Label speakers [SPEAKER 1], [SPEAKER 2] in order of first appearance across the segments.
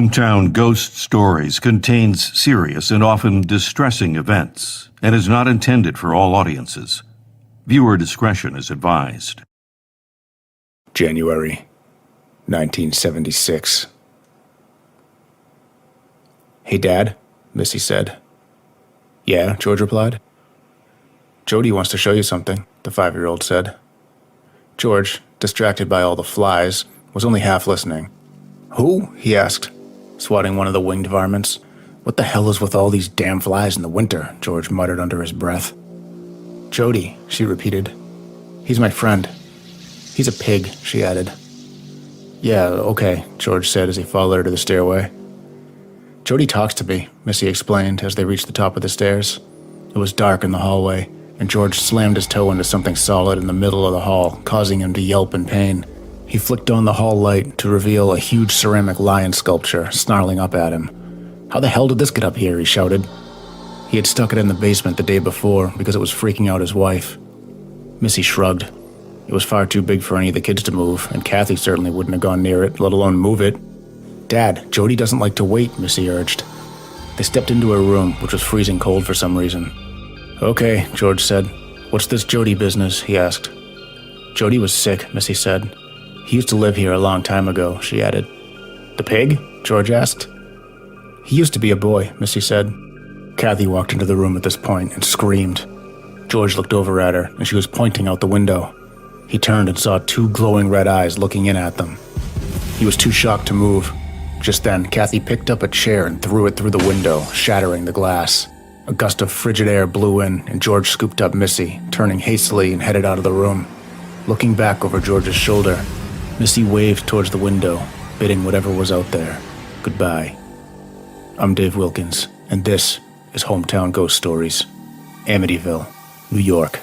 [SPEAKER 1] Hometown Ghost Stories contains serious and often distressing events and is not intended for all audiences. Viewer discretion is advised.
[SPEAKER 2] January 1976. "Hey, Dad," Missy said. "Yeah," George replied. "Jody wants to show you something," the 5-year-old said. George, distracted by all the flies, was only half listening. "Who?" he asked, swatting one of the winged varmints. "What the hell is with all these damn flies in the winter?" George muttered under his breath. "Jody," she repeated. "He's my friend." "He's a pig," she added. "Yeah, okay," George said as he followed her to the stairway. "Jody talks to me," Missy explained as they reached the top of the stairs. It was dark in the hallway, and George slammed his toe into something solid in the middle of the hall, causing him to yelp in pain. He flicked on the hall light to reveal a huge ceramic lion sculpture snarling up at him. "How the hell did this get up here?" he shouted. He had stuck it in the basement the day before because it was freaking out his wife. Missy shrugged. It was far too big for any of the kids to move, and Kathy certainly wouldn't have gone near it, let alone move it. "Dad, Jody doesn't like to wait," Missy urged. They stepped into her room, which was freezing cold for some reason. "Okay," George said. "What's this Jody business?" he asked. "Jody was sick," Missy said. "He used to live here a long time ago," she added. "The pig?" George asked. "He used to be a boy," Missy said. Kathy walked into the room at this point and screamed. George looked over at her, and she was pointing out the window. He turned and saw 2 glowing red eyes looking in at them. He was too shocked to move. Just then, Kathy picked up a chair and threw it through the window, shattering the glass. A gust of frigid air blew in, and George scooped up Missy, turning hastily and headed out of the room. Looking back over George's shoulder, Missy waved towards the window, bidding whatever was out there goodbye. I'm Dave Wilkins, and this is Hometown Ghost Stories, Amityville, New York.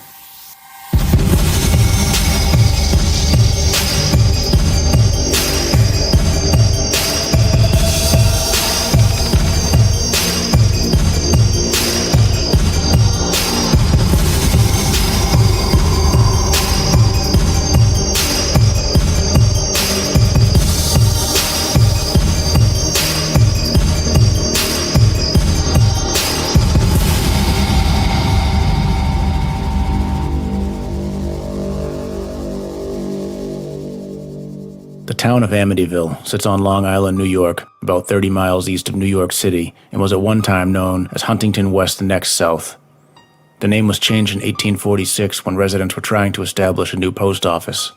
[SPEAKER 2] The town of Amityville sits on Long Island, New York, about 30 miles east of New York City, and was at one time known as Huntington West Next South. The name was changed in 1846 when residents were trying to establish a new post office.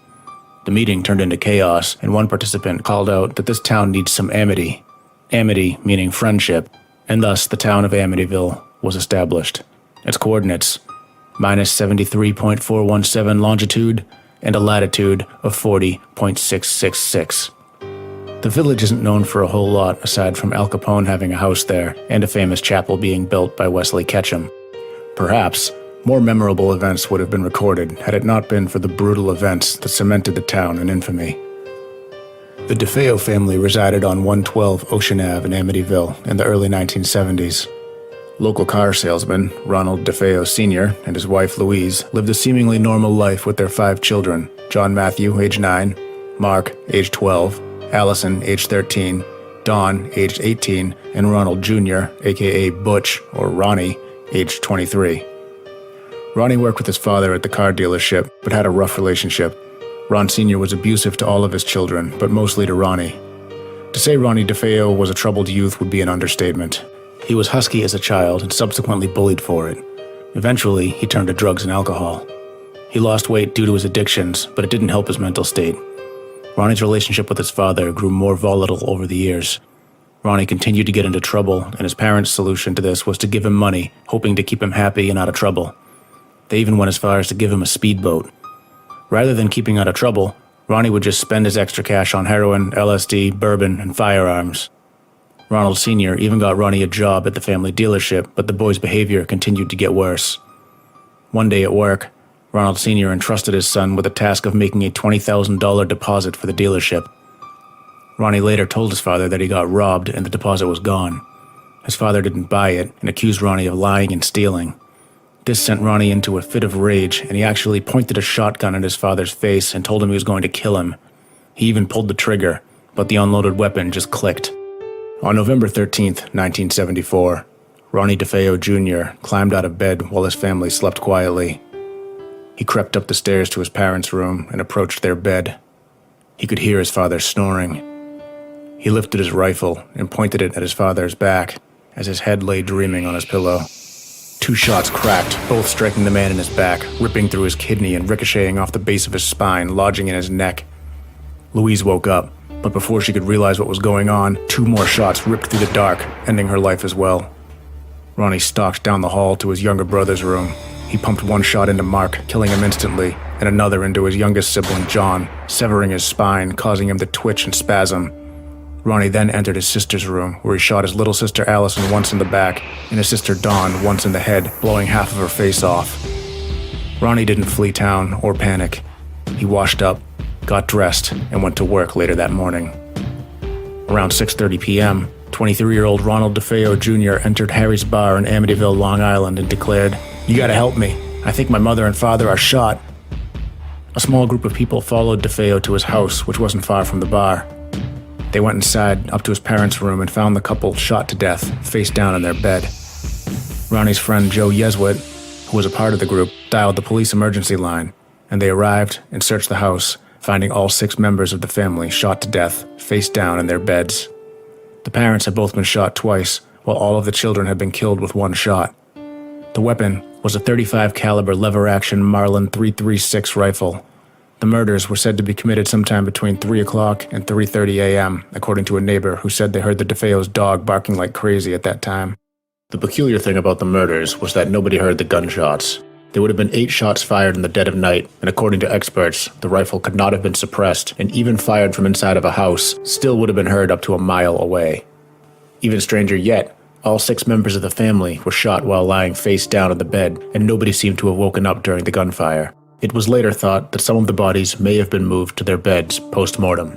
[SPEAKER 2] The meeting turned into chaos, and one participant called out that this town needs some amity. Amity meaning friendship, and thus the town of Amityville was established. Its coordinates, minus 73.417 longitude, and a latitude of 40.666. The village isn't known for a whole lot aside from Al Capone having a house there and a famous chapel being built by Wesley Ketchum. Perhaps more memorable events would have been recorded had it not been for the brutal events that cemented the town in infamy. The Defeo family resided on 112 Ocean Ave in Amityville in the early 1970s. Local car salesman Ronald Defeo Jr. and his wife Louise lived a seemingly normal life with their 5 children, John Matthew, age 9, Mark, age 12, Allison, age 13, Don, aged 18, and Ronald Jr., aka Butch, or Ronnie, aged 23. Ronnie worked with his father at the car dealership, but had a rough relationship. Ron Sr. was abusive to all of his children, but mostly to Ronnie. To say Ronnie Defeo was a troubled youth would be an understatement. He was husky as a child and subsequently bullied for it. Eventually, he turned to drugs and alcohol. He lost weight due to his addictions, but it didn't help his mental state. Ronnie's relationship with his father grew more volatile over the years. Ronnie continued to get into trouble, and his parents' solution to this was to give him money, hoping to keep him happy and out of trouble. They even went as far as to give him a speedboat. Rather than keeping out of trouble, Ronnie would just spend his extra cash on heroin, LSD, bourbon, and firearms. Ronald Sr. even got Ronnie a job at the family dealership, but the boy's behavior continued to get worse. One day at work, Ronald Sr. entrusted his son with the task of making a $20,000 deposit for the dealership. Ronnie later told his father that he got robbed and the deposit was gone. His father didn't buy it and accused Ronnie of lying and stealing. This sent Ronnie into a fit of rage, and he actually pointed a shotgun at his father's face and told him he was going to kill him. He even pulled the trigger, but the unloaded weapon just clicked. On November 13th, 1974, Ronnie Defeo Jr. climbed out of bed while his family slept quietly. He crept up the stairs to his parents' room and approached their bed. He could hear his father snoring. He lifted his rifle and pointed it at his father's back as his head lay dreaming on his pillow. 2 shots cracked, both striking the man in his back, ripping through his kidney and ricocheting off the base of his spine, lodging in his neck. Louise woke up, but before she could realize what was going on, 2 more shots ripped through the dark, ending her life as well. Ronnie stalked down the hall to his younger brother's room. He pumped 1 shot into Mark, killing him instantly, and another into his youngest sibling, John, severing his spine, causing him to twitch and spasm. Ronnie then entered his sister's room, where he shot his little sister Allison once in the back, and his sister Dawn once in the head, blowing half of her face off. Ronnie didn't flee town or panic. He washed up, got dressed, and went to work later that morning. Around 6:30 p.m., 23-year-old Ronald Defeo Jr. entered Harry's bar in Amityville, Long Island, and declared, "You gotta help me. I think my mother and father are shot." A small group of people followed Defeo to his house, which wasn't far from the bar. They went inside, up to his parents' room, and found the couple shot to death, face down in their bed. Ronnie's friend Joe Yeswit, who was a part of the group, dialed the police emergency line, and they arrived and searched the house, finding all 6 members of the family shot to death, face down in their beds. The parents had both been shot twice, while all of the children had been killed with 1 shot. The weapon was a .35 caliber lever-action Marlin .336 rifle. The murders were said to be committed sometime between 3 o'clock and 3:30 a.m., according to a neighbor who said they heard the Defeo's dog barking like crazy at that time. The peculiar thing about the murders was that nobody heard the gunshots. There would have been 8 shots fired in the dead of night, and according to experts, the rifle could not have been suppressed, and even fired from inside of a house, still would have been heard up to a mile away. Even stranger yet, all 6 members of the family were shot while lying face down in the bed, and nobody seemed to have woken up during the gunfire. It was later thought that some of the bodies may have been moved to their beds post-mortem.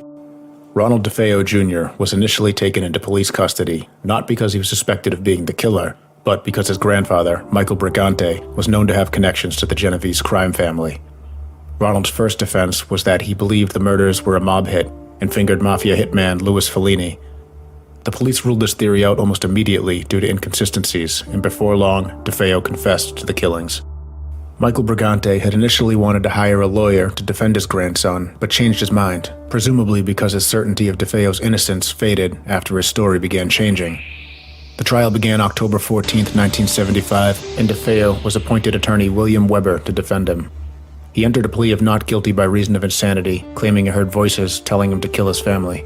[SPEAKER 2] Ronald Defeo Jr. was initially taken into police custody, not because he was suspected of being the killer, but because his grandfather, Michael Brigante, was known to have connections to the Genovese crime family. Ronald's first defense was that he believed the murders were a mob hit and fingered mafia hitman Louis Fellini. The police ruled this theory out almost immediately due to inconsistencies, and before long, Defeo confessed to the killings. Michael Brigante had initially wanted to hire a lawyer to defend his grandson, but changed his mind, presumably because his certainty of Defeo's innocence faded after his story began changing. The trial began October 14, 1975, and Defeo was appointed attorney William Weber to defend him. He entered a plea of not guilty by reason of insanity, claiming he heard voices telling him to kill his family.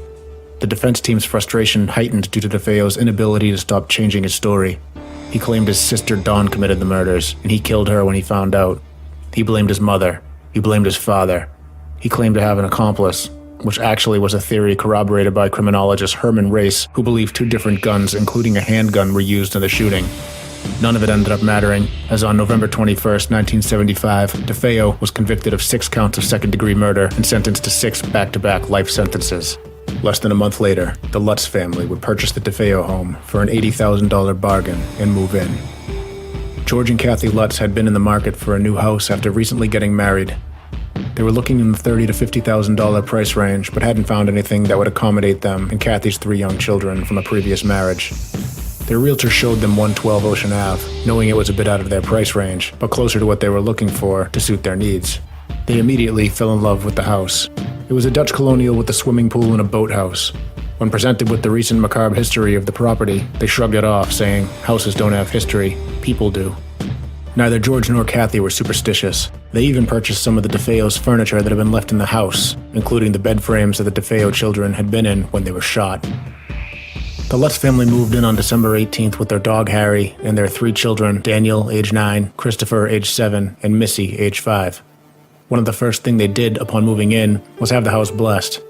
[SPEAKER 2] The defense team's frustration heightened due to Defeo's inability to stop changing his story. He claimed his sister Dawn committed the murders, and he killed her when he found out. He blamed his mother. He blamed his father. He claimed to have an accomplice, which actually was a theory corroborated by criminologist Herman Race, who believed 2 different guns, including a handgun, were used in the shooting. None of it ended up mattering, as on November 21, 1975, Defeo was convicted of 6 counts of second-degree murder and sentenced to 6 back-to-back life sentences. Less than a month later, the Lutz family would purchase the Defeo home for an $80,000 bargain and move in. George and Kathy Lutz had been in the market for a new house after recently getting married. They were looking in the $30,000 to $50,000 price range, but hadn't found anything that would accommodate them and Kathy's 3 young children from a previous marriage. Their realtor showed them 112 Ocean Ave, knowing it was a bit out of their price range, but closer to what they were looking for to suit their needs. They immediately fell in love with the house. It was a Dutch colonial with a swimming pool and a boathouse. When presented with the recent macabre history of the property, they shrugged it off, saying, "Houses don't have history, people do." Neither George nor Kathy were superstitious. They even purchased some of the Defeo's furniture that had been left in the house, including the bed frames that the Defeo children had been in when they were shot. The Lutz family moved in on December 18th with their dog Harry and their 3 children, Daniel, age 9, Christopher, age 7, and Missy, age 5. One of the first things they did upon moving in was have the house blessed.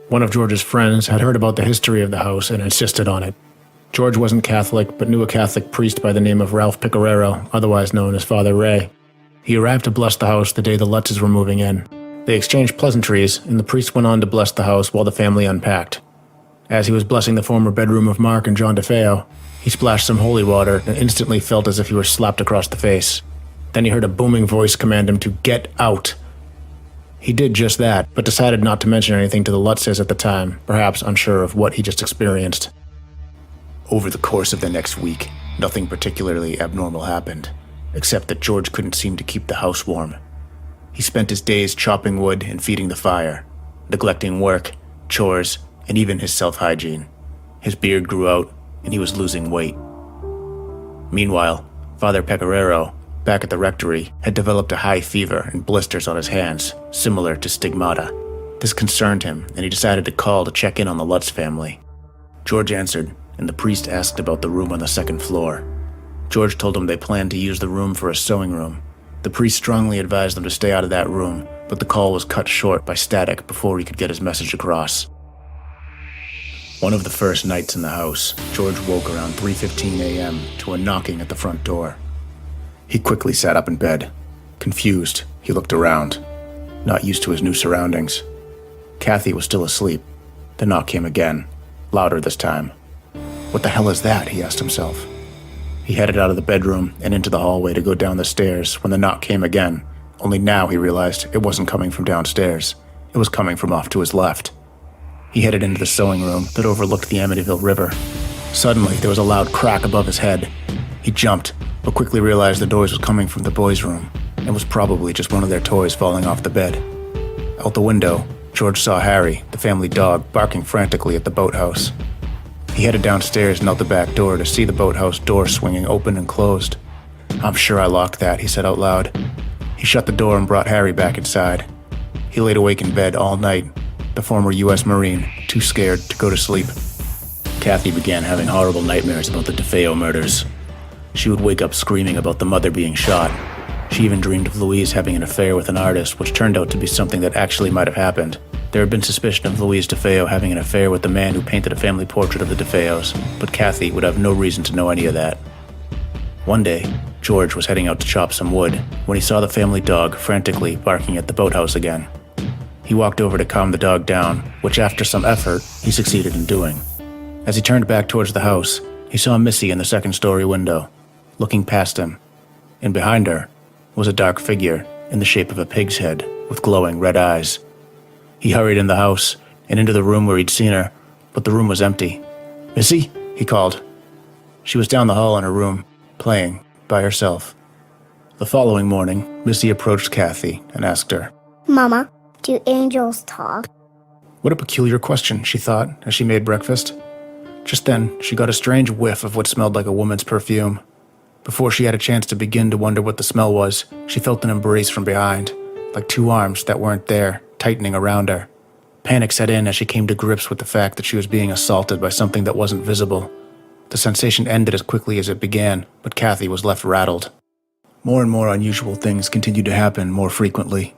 [SPEAKER 2] One of George's friends had heard about the history of the house and insisted on it. George wasn't Catholic, but knew a Catholic priest by the name of Ralph Peccarero, otherwise known as Father Ray. He arrived to bless the house the day the Lutzes were moving in. They exchanged pleasantries, and the priest went on to bless the house while the family unpacked. As he was blessing the former bedroom of Mark and John Defeo, he splashed some holy water and instantly felt as if he were slapped across the face. Then he heard a booming voice command him to get out. He did just that, but decided not to mention anything to the Lutzes at the time, perhaps unsure of what he just experienced. Over the course of the next week, nothing particularly abnormal happened, except that George couldn't seem to keep the house warm. He spent his days chopping wood and feeding the fire, neglecting work, chores, and even his self-hygiene. His beard grew out, and he was losing weight. Meanwhile, Father Peccarero, back at the rectory, had developed a high fever and blisters on his hands, similar to stigmata. This concerned him, and he decided to call to check in on the Lutz family. George answered, and the priest asked about the room on the second floor. George told him they planned to use the room for a sewing room. The priest strongly advised them to stay out of that room, but the call was cut short by static before he could get his message across. One of the first nights in the house, George woke around 3:15 a.m. to a knocking at the front door. He quickly sat up in bed. Confused, he looked around, not used to his new surroundings. Kathy was still asleep. The knock came again, louder this time. What the hell is that? He asked himself. He headed out of the bedroom and into the hallway to go down the stairs when the knock came again, only now he realized it wasn't coming from downstairs. It was coming from off to his left. He headed into the sewing room that overlooked the Amityville River. Suddenly, there was a loud crack above his head. He jumped, but quickly realized the noise was coming from the boys' room, and was probably just one of their toys falling off the bed. Out the window, George saw Harry, the family dog, barking frantically at the boathouse. He headed downstairs and out the back door to see the boathouse door swinging open and closed. "I'm sure I locked that," he said out loud. He shut the door and brought Harry back inside. He laid awake in bed all night, the former U.S. Marine, too scared to go to sleep. Kathy began having horrible nightmares about the Defeo murders. She would wake up screaming about the mother being shot. She even dreamed of Louise having an affair with an artist, which turned out to be something that actually might have happened. There had been suspicion of Louise Defeo having an affair with the man who painted a family portrait of the Defeos, but Kathy would have no reason to know any of that. One day, George was heading out to chop some wood when he saw the family dog frantically barking at the boathouse again. He walked over to calm the dog down, which after some effort, he succeeded in doing. As he turned back towards the house, he saw Missy in the second-story window, looking past him, and behind her was a dark figure in the shape of a pig's head with glowing red eyes. He hurried in the house and into the room where he'd seen her, but the room was empty. "Missy?" he called. She was down the hall in her room, playing by herself. The following morning, Missy approached Kathy and asked her,
[SPEAKER 3] "Mama, do angels talk?"
[SPEAKER 2] What a peculiar question, she thought, as she made breakfast. Just then, she got a strange whiff of what smelled like a woman's perfume. Before she had a chance to begin to wonder what the smell was, she felt an embrace from behind, like two arms that weren't there, tightening around her. Panic set in as she came to grips with the fact that she was being assaulted by something that wasn't visible. The sensation ended as quickly as it began, but Kathy was left rattled. More and more unusual things continued to happen more frequently.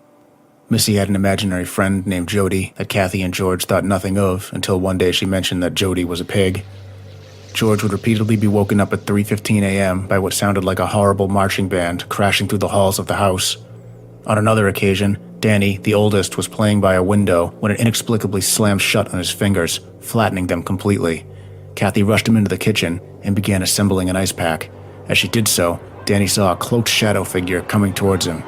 [SPEAKER 2] Missy had an imaginary friend named Jody that Kathy and George thought nothing of until one day she mentioned that Jody was a pig. George would repeatedly be woken up at 3:15 a.m. by what sounded like a horrible marching band crashing through the halls of the house. On another occasion, Danny, the oldest, was playing by a window when it inexplicably slammed shut on his fingers, flattening them completely. Kathy rushed him into the kitchen and began assembling an ice pack. As she did so, Danny saw a cloaked shadow figure coming towards him.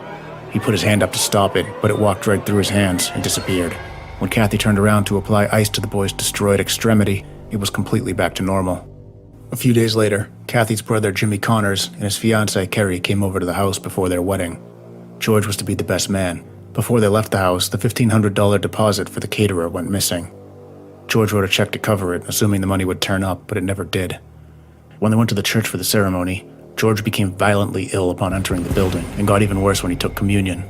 [SPEAKER 2] He put his hand up to stop it, but it walked right through his hands and disappeared. When Kathy turned around to apply ice to the boy's destroyed extremity, it was completely back to normal. A few days later, Kathy's brother Jimmy Connors and his fiancée Carrie came over to the house before their wedding. George was to be the best man. Before they left the house, the $1,500 deposit for the caterer went missing. George wrote a check to cover it, assuming the money would turn up, but it never did. When they went to the church for the ceremony, George became violently ill upon entering the building and got even worse when he took communion.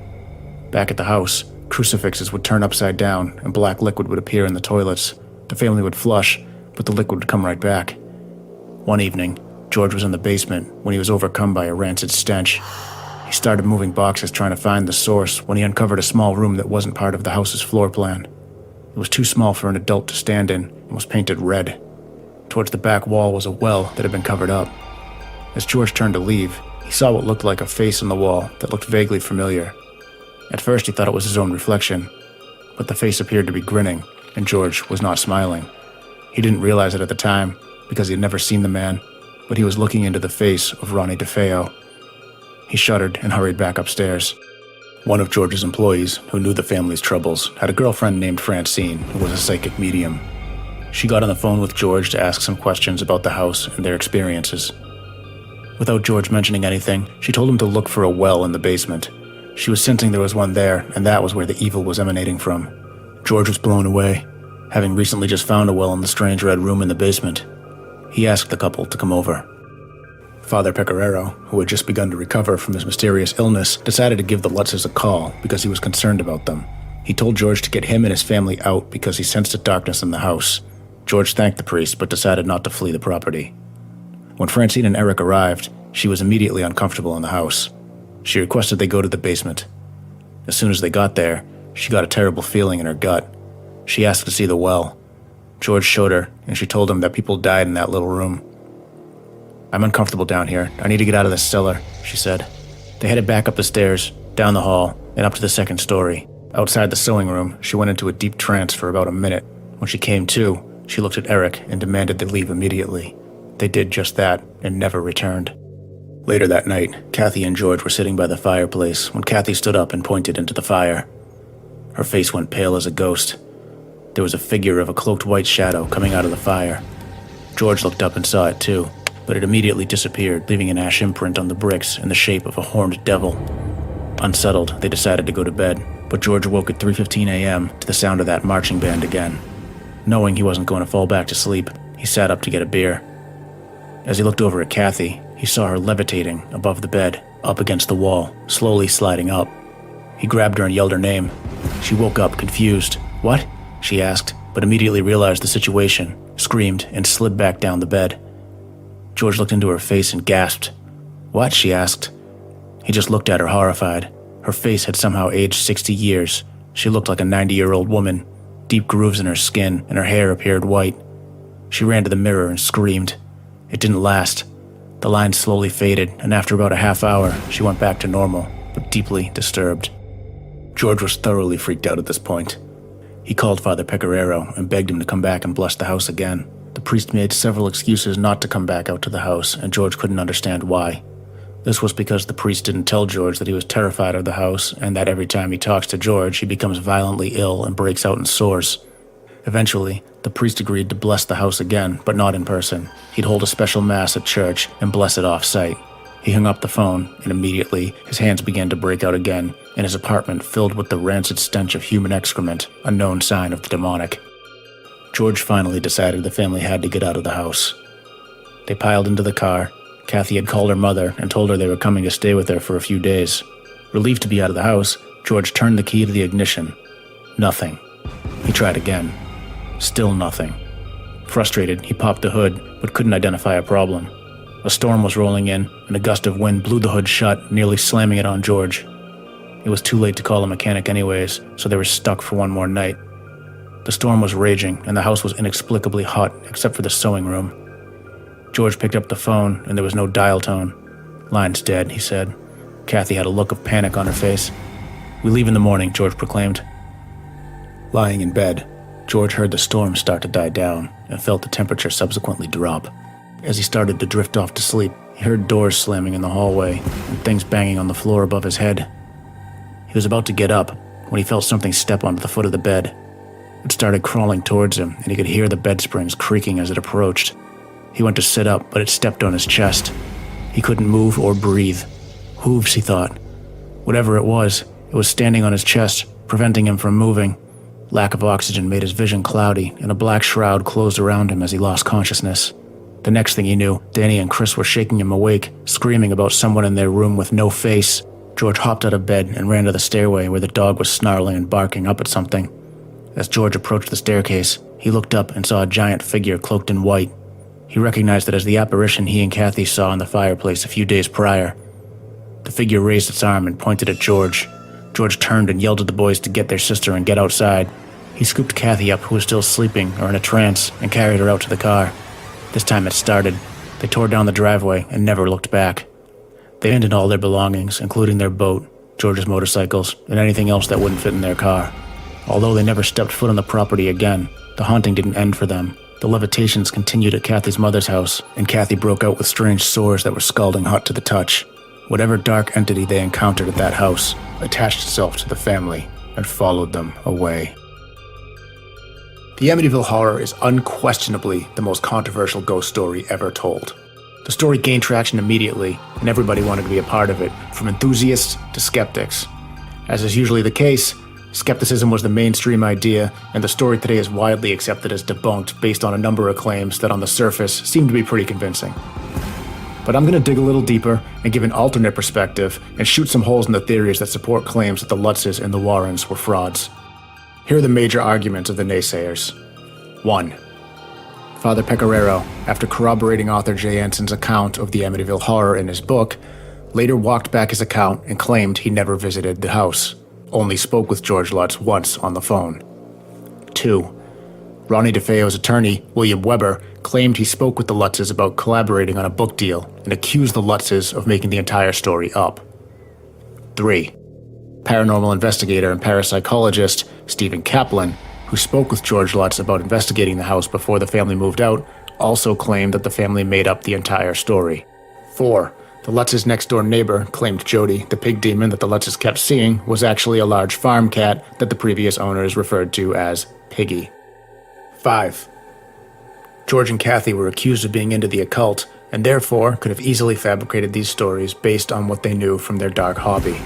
[SPEAKER 2] Back at the house, crucifixes would turn upside down and black liquid would appear in the toilets. The family would flush, but the liquid would come right back. One evening, George was in the basement when he was overcome by a rancid stench. He started moving boxes trying to find the source when he uncovered a small room that wasn't part of the house's floor plan. It was too small for an adult to stand in and was painted red. Towards the back wall was a well that had been covered up. As George turned to leave, he saw what looked like a face on the wall that looked vaguely familiar. At first he thought it was his own reflection, but the face appeared to be grinning, and George was not smiling. He didn't realize it at the time, because he had never seen the man, but he was looking into the face of Ronnie Defeo. He shuddered and hurried back upstairs. One of George's employees, who knew the family's troubles, had a girlfriend named Francine, who was a psychic medium. She got on the phone with George to ask some questions about the house and their experiences. Without George mentioning anything, she told him to look for a well in the basement. She was sensing there was one there, and that was where the evil was emanating from. George was blown away, having recently just found a well in the strange red room in the basement. He asked the couple to come over. Father Peccarero, who had just begun to recover from his mysterious illness, decided to give the Lutzes a call because he was concerned about them. He told George to get him and his family out because he sensed a darkness in the house. George thanked the priest, but decided not to flee the property. When Francine and Eric arrived, she was immediately uncomfortable in the house. She requested they go to the basement. As soon as they got there, she got a terrible feeling in her gut. She asked to see the well. George showed her, and she told him that people died in that little room. "I'm uncomfortable down here. I need to get out of this cellar," she said. They headed back up the stairs, down the hall, and up to the second story. Outside the sewing room, she went into a deep trance for about a minute. When she came to, she looked at Eric and demanded they leave immediately. They did just that and never returned. Later that night, Kathy and George were sitting by the fireplace when Kathy stood up and pointed into the fire. Her face went pale as a ghost. There was a figure of a cloaked white shadow coming out of the fire. George looked up and saw it too, but it immediately disappeared, leaving an ash imprint on the bricks in the shape of a horned devil. Unsettled, they decided to go to bed, but George woke at 3:15 a.m. to the sound of that marching band again. Knowing he wasn't going to fall back to sleep, he sat up to get a beer. As he looked over at Kathy, he saw her levitating above the bed, up against the wall, slowly sliding up. He grabbed her and yelled her name. She woke up, confused. "What?" she asked, but immediately realized the situation, screamed, and slid back down the bed. George looked into her face and gasped. "What?" she asked. He just looked at her, horrified. Her face had somehow aged 60 years. She looked like a 90-year-old woman, deep grooves in her skin, and her hair appeared white. She ran to the mirror and screamed. It didn't last. The lines slowly faded, and after about a half hour, she went back to normal, but deeply disturbed. George was thoroughly freaked out at this point. He called Father Peccarero and begged him to come back and bless the house again. The priest made several excuses not to come back out to the house, and George couldn't understand why. This was because the priest didn't tell George that he was terrified of the house, and that every time he talks to George, he becomes violently ill and breaks out in sores. Eventually, the priest agreed to bless the house again, but not in person. He'd hold a special mass at church and bless it off-site. He hung up the phone, and immediately, his hands began to break out again, and his apartment filled with the rancid stench of human excrement, a known sign of the demonic. George finally decided the family had to get out of the house. They piled into the car. Kathy had called her mother and told her they were coming to stay with her for a few days. Relieved to be out of the house, George turned the key to the ignition. Nothing. He tried again. Still nothing. Frustrated, he popped the hood, but couldn't identify a problem. A storm was rolling in, and a gust of wind blew the hood shut, nearly slamming it on George. It was too late to call a mechanic anyways, so they were stuck for one more night. The storm was raging, and the house was inexplicably hot, except for the sewing room. George picked up the phone, and there was no dial tone. "Line's dead," he said. Kathy had a look of panic on her face. "We leave in the morning," George proclaimed. Lying in bed, George heard the storm start to die down, and felt the temperature subsequently drop. As he started to drift off to sleep, he heard doors slamming in the hallway, and things banging on the floor above his head. He was about to get up, when he felt something step onto the foot of the bed. It started crawling towards him, and he could hear the bed springs creaking as it approached. He went to sit up, but it stepped on his chest. He couldn't move or breathe. Hooves, he thought. Whatever it was standing on his chest, preventing him from moving. Lack of oxygen made his vision cloudy, and a black shroud closed around him as he lost consciousness. The next thing he knew, Danny and Chris were shaking him awake, screaming about someone in their room with no face. George hopped out of bed and ran to the stairway where the dog was snarling and barking up at something. As George approached the staircase, he looked up and saw a giant figure cloaked in white. He recognized it as the apparition he and Kathy saw in the fireplace a few days prior. The figure raised its arm and pointed at George. George turned and yelled at the boys to get their sister and get outside. He scooped Kathy up, who was still sleeping or in a trance, and carried her out to the car. This time it started. They tore down the driveway and never looked back. They abandoned all their belongings, including their boat, George's motorcycles, and anything else that wouldn't fit in their car. Although they never stepped foot on the property again, the haunting didn't end for them. The levitations continued at Kathy's mother's house, and Kathy broke out with strange sores that were scalding hot to the touch. Whatever dark entity they encountered at that house attached itself to the family and followed them away. The Amityville Horror is unquestionably the most controversial ghost story ever told. The story gained traction immediately, and everybody wanted to be a part of it, from enthusiasts to skeptics. As is usually the case, skepticism was the mainstream idea, and the story today is widely accepted as debunked based on a number of claims that on the surface seem to be pretty convincing. But I'm going to dig a little deeper and give an alternate perspective and shoot some holes in the theories that support claims that the Lutzes and the Warrens were frauds. Here are the major arguments of the naysayers. 1. Father Peccarero, after corroborating author Jay Anson's account of the Amityville Horror in his book, later walked back his account and claimed he never visited the house, only spoke with George Lutz once on the phone. 2. Ronnie Defeo's attorney, William Weber, claimed he spoke with the Lutzes about collaborating on a book deal and accused the Lutzes of making the entire story up. 3. Paranormal investigator and parapsychologist Stephen Kaplan, who spoke with George Lutz about investigating the house before the family moved out, also claimed that the family made up the entire story. 4. The Lutz's next-door neighbor claimed Jody, the pig demon that the Lutzes kept seeing, was actually a large farm cat that the previous owners referred to as Piggy. 5. George and Kathy were accused of being into the occult, and therefore could have easily fabricated these stories based on what they knew from their dark hobby.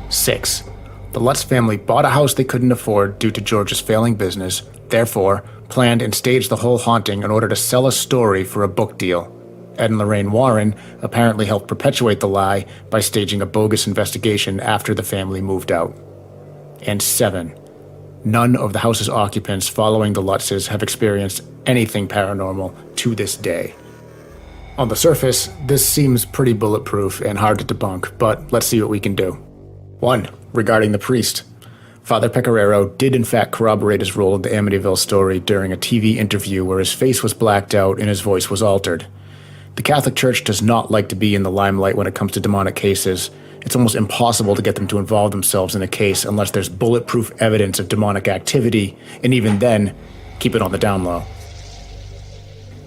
[SPEAKER 2] 6. The Lutz family bought a house they couldn't afford due to George's failing business, therefore planned and staged the whole haunting in order to sell a story for a book deal. Ed and Lorraine Warren apparently helped perpetuate the lie by staging a bogus investigation after the family moved out. And 7. None of the house's occupants following the Lutzes have experienced anything paranormal to this day. On the surface, this seems pretty bulletproof and hard to debunk, but let's see what we can do. 1. Regarding the priest. Father Peccarero did in fact corroborate his role in the Amityville story during a TV interview where his face was blacked out and his voice was altered. The Catholic Church does not like to be in the limelight when it comes to demonic cases. It's almost impossible to get them to involve themselves in a case unless there's bulletproof evidence of demonic activity, and even then, keep it on the down low.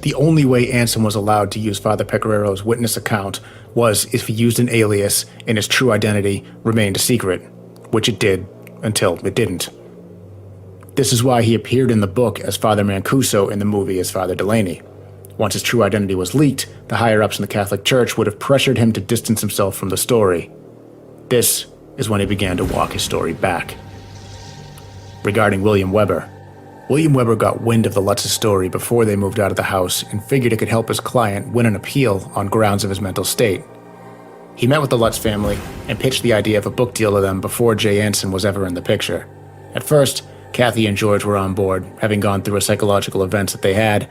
[SPEAKER 2] The only way Anson was allowed to use Father Peccarero's witness account was if he used an alias and his true identity remained a secret, which it did until it didn't. This is why he appeared in the book as Father Mancuso and the movie as Father Delaney. Once his true identity was leaked, the higher-ups in the Catholic Church would have pressured him to distance himself from the story. This is when he began to walk his story back. Regarding William Weber. William Weber got wind of the Lutz's story before they moved out of the house and figured it could help his client win an appeal on grounds of his mental state. He met with the Lutz family and pitched the idea of a book deal to them before Jay Anson was ever in the picture. At first, Kathy and George were on board, having gone through a psychological events that they had,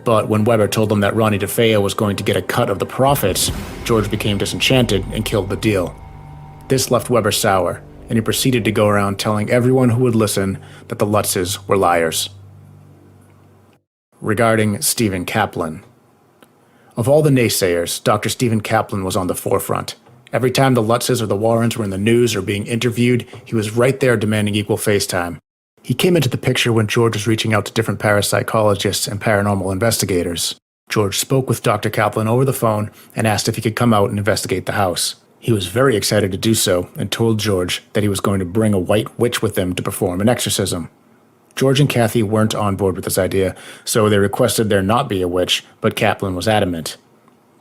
[SPEAKER 2] but when Weber told them that Ronnie Defeo was going to get a cut of the profits, George became disenchanted and killed the deal. This left Weber sour, and he proceeded to go around telling everyone who would listen that the Lutzes were liars. Regarding Stephen Kaplan. Of all the naysayers, Dr. Stephen Kaplan was on the forefront. Every time the Lutzes or the Warrens were in the news or being interviewed, he was right there demanding equal face time. He came into the picture when George was reaching out to different parapsychologists and paranormal investigators. George spoke with Dr. Kaplan over the phone and asked if he could come out and investigate the house. He was very excited to do so and told George that he was going to bring a white witch with him to perform an exorcism. George and Kathy weren't on board with this idea, so they requested there not be a witch, but Kaplan was adamant.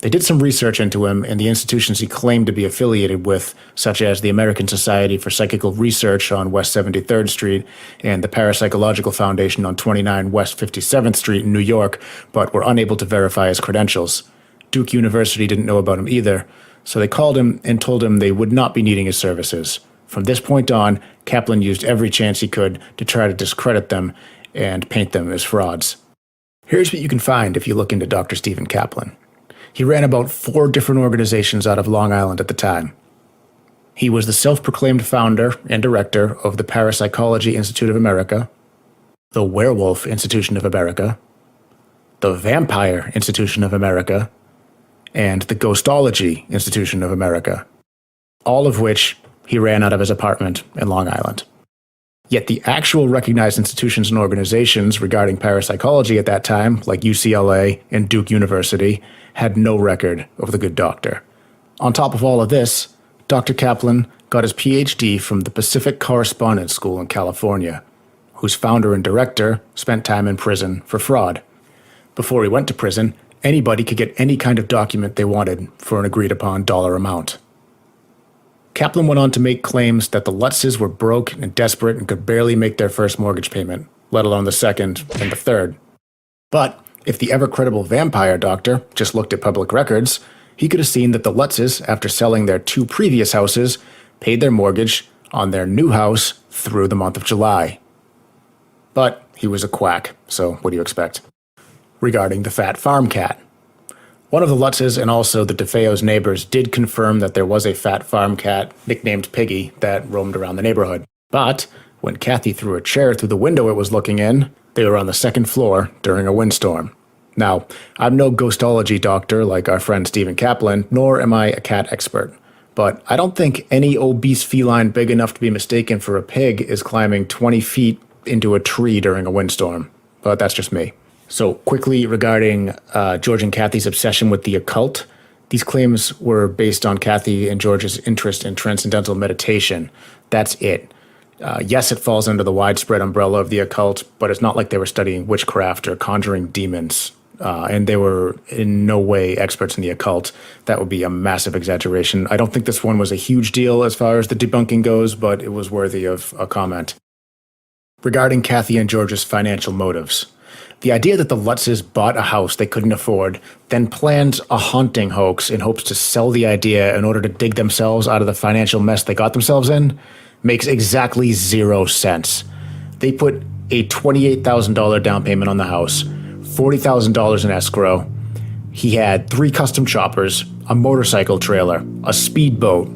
[SPEAKER 2] They did some research into him and the institutions he claimed to be affiliated with, such as the American Society for Psychical Research on West 73rd Street and the Parapsychological Foundation on 29 West 57th Street in New York, but were unable to verify his credentials. Duke University didn't know about him either, so they called him and told him they would not be needing his services. From this point on, Kaplan used every chance he could to try to discredit them and paint them as frauds. Here's what you can find if you look into Dr. Stephen Kaplan. He ran about 4 different organizations out of Long Island at the time. He was the self-proclaimed founder and director of the Parapsychology Institute of America, the Werewolf Institution of America, the Vampire Institution of America, and the Ghostology Institution of America, all of which he ran out of his apartment in Long Island. Yet the actual recognized institutions and organizations regarding parapsychology at that time, like UCLA and Duke University, had no record of the good doctor. On top of all of this, Dr. Kaplan got his PhD from the Pacific Correspondence School in California, whose founder and director spent time in prison for fraud. Before he went to prison, anybody could get any kind of document they wanted for an agreed-upon dollar amount. Kaplan went on to make claims that the Lutzes were broke and desperate and could barely make their first mortgage payment, let alone the second and the third. But if the ever-credible vampire doctor just looked at public records, he could have seen that the Lutzes, after selling their 2 previous houses, paid their mortgage on their new house through the month of July. But he was a quack, so what do you expect? Regarding the fat farm cat. One of the Lutzes and also the Defeo's neighbors did confirm that there was a fat farm cat nicknamed Piggy that roamed around the neighborhood. But when Kathy threw a chair through the window it was looking in, they were on the 2nd floor during a windstorm. Now, I'm no ghostology doctor like our friend Stephen Kaplan, nor am I a cat expert. But I don't think any obese feline big enough to be mistaken for a pig is climbing 20 feet into a tree during a windstorm. But that's just me. So quickly regarding George and Kathy's obsession with the occult, these claims were based on Kathy and George's interest in transcendental meditation. That's it. Yes, it falls under the widespread umbrella of the occult, but it's not like they were studying witchcraft or conjuring demons. And they were in no way experts in the occult. That would be a massive exaggeration. I don't think this one was a huge deal as far as the debunking goes, but it was worthy of a comment. Regarding Kathy and George's financial motives, the idea that the Lutzes bought a house they couldn't afford, then planned a haunting hoax in hopes to sell the idea in order to dig themselves out of the financial mess they got themselves in, makes exactly 0 sense. They put a $28,000 down payment on the house, $40,000 in escrow. He had 3 custom choppers, a motorcycle trailer, a speedboat,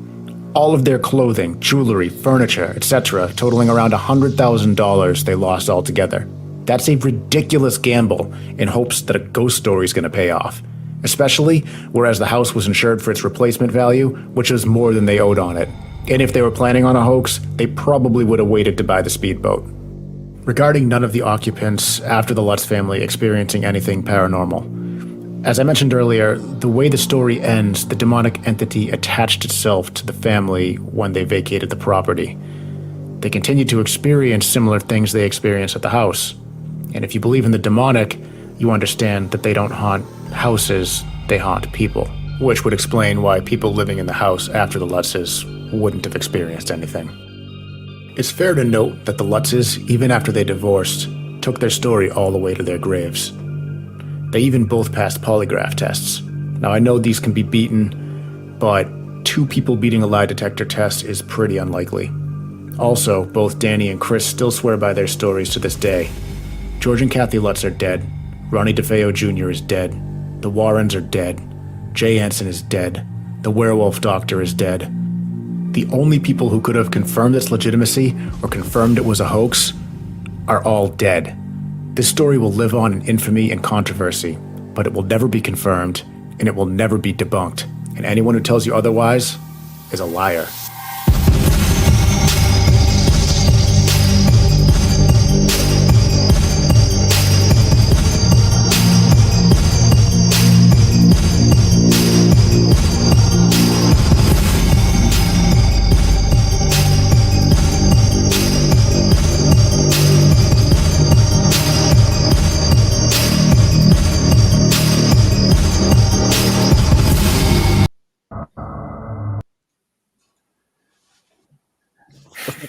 [SPEAKER 2] all of their clothing, jewelry, furniture, etc., totaling around $100,000 they lost altogether. That's a ridiculous gamble in hopes that a ghost story is going to pay off, especially whereas the house was insured for its replacement value, which was more than they owed on it. And if they were planning on a hoax, they probably would have waited to buy the speedboat. Regarding none of the occupants after the Lutz family experiencing anything paranormal, as I mentioned earlier, the way the story ends, the demonic entity attached itself to the family when they vacated the property. They continued to experience similar things they experienced at the house. And if you believe in the demonic, you understand that they don't haunt houses, they haunt people. Which would explain why people living in the house after the Lutzes wouldn't have experienced anything. It's fair to note that the Lutzes, even after they divorced, took their story all the way to their graves. They even both passed polygraph tests. Now I know these can be beaten, but 2 people beating a lie detector test is pretty unlikely. Also, both Danny and Chris still swear by their stories to this day. George and Kathy Lutz are dead. Ronnie Defeo Jr. is dead. The Warrens are dead. Jay Anson is dead. The werewolf doctor is dead. The only people who could have confirmed its legitimacy or confirmed it was a hoax are all dead. This story will live on in infamy and controversy, but it will never be confirmed, and it will never be debunked. And anyone who tells you otherwise is a liar.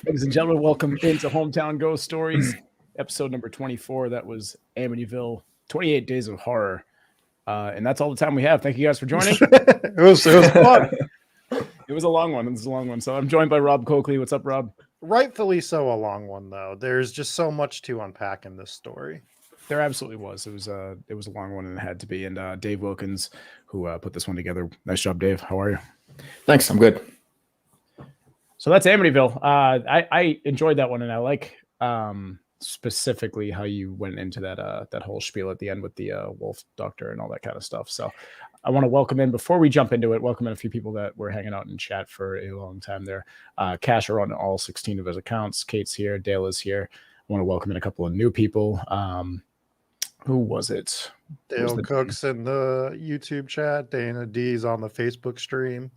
[SPEAKER 4] Ladies and gentlemen, welcome into Hometown Ghost Stories, episode number 24. That was Amityville, 28 Days of Horror. And that's all the time we have. Thank you guys for joining.
[SPEAKER 5] it was fun.
[SPEAKER 4] It was a long one. It was a long one. So I'm joined by Rob Coakley. What's up, Rob?
[SPEAKER 5] Rightfully so, a long one, though. There's just so much to unpack in this story.
[SPEAKER 4] There absolutely was. It was a long one, and it had to be. And Dave Wilkins, who put this one together. Nice job, Dave. How are you?
[SPEAKER 6] Thanks. I'm good.
[SPEAKER 4] So that's Amityville. I enjoyed that one, and I like specifically how you went into that whole spiel at the end with the wolf doctor and all that kind of stuff. So I want to welcome in, before we jump into it, welcome in a few people that were hanging out in chat for a long time there. Cash are on all 16 of his accounts. Kate's here. Dale is here. I want to welcome in a couple of new people. Who was it?
[SPEAKER 5] Dale Cook's in the YouTube chat. Dana D's on the Facebook stream.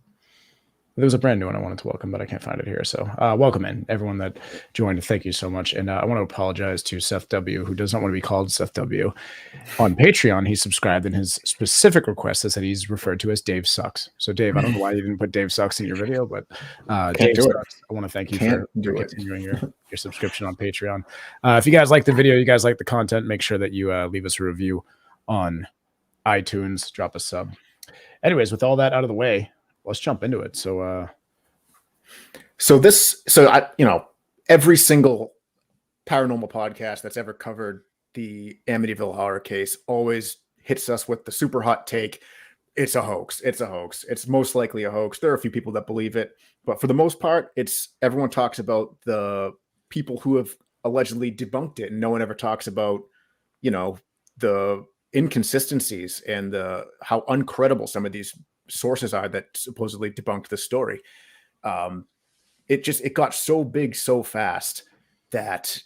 [SPEAKER 4] There was a brand new one I wanted to welcome, but I can't find it here. So welcome in everyone that joined. Thank you so much. And I want to apologize to Seth W, who does not want to be called Seth W. On Patreon, he subscribed, and his specific request is that he's referred to as Dave Sucks. So Dave, I don't know why you didn't put Dave Sucks in your video, but Dave Sucks, I want to thank you for continuing your subscription on Patreon. If you guys like the video, you guys like the content, make sure that you leave us a review on iTunes, drop a sub. Anyways, with all that out of the way, let's jump into it. So
[SPEAKER 2] every single paranormal podcast that's ever covered the Amityville horror case always hits us with the super hot take. It's a hoax. It's a hoax. It's most likely a hoax. There are a few people that believe it, but for the most part, everyone talks about the people who have allegedly debunked it, and no one ever talks about, the inconsistencies and how uncredible some of these sources are that supposedly debunked the story. It got so big so fast that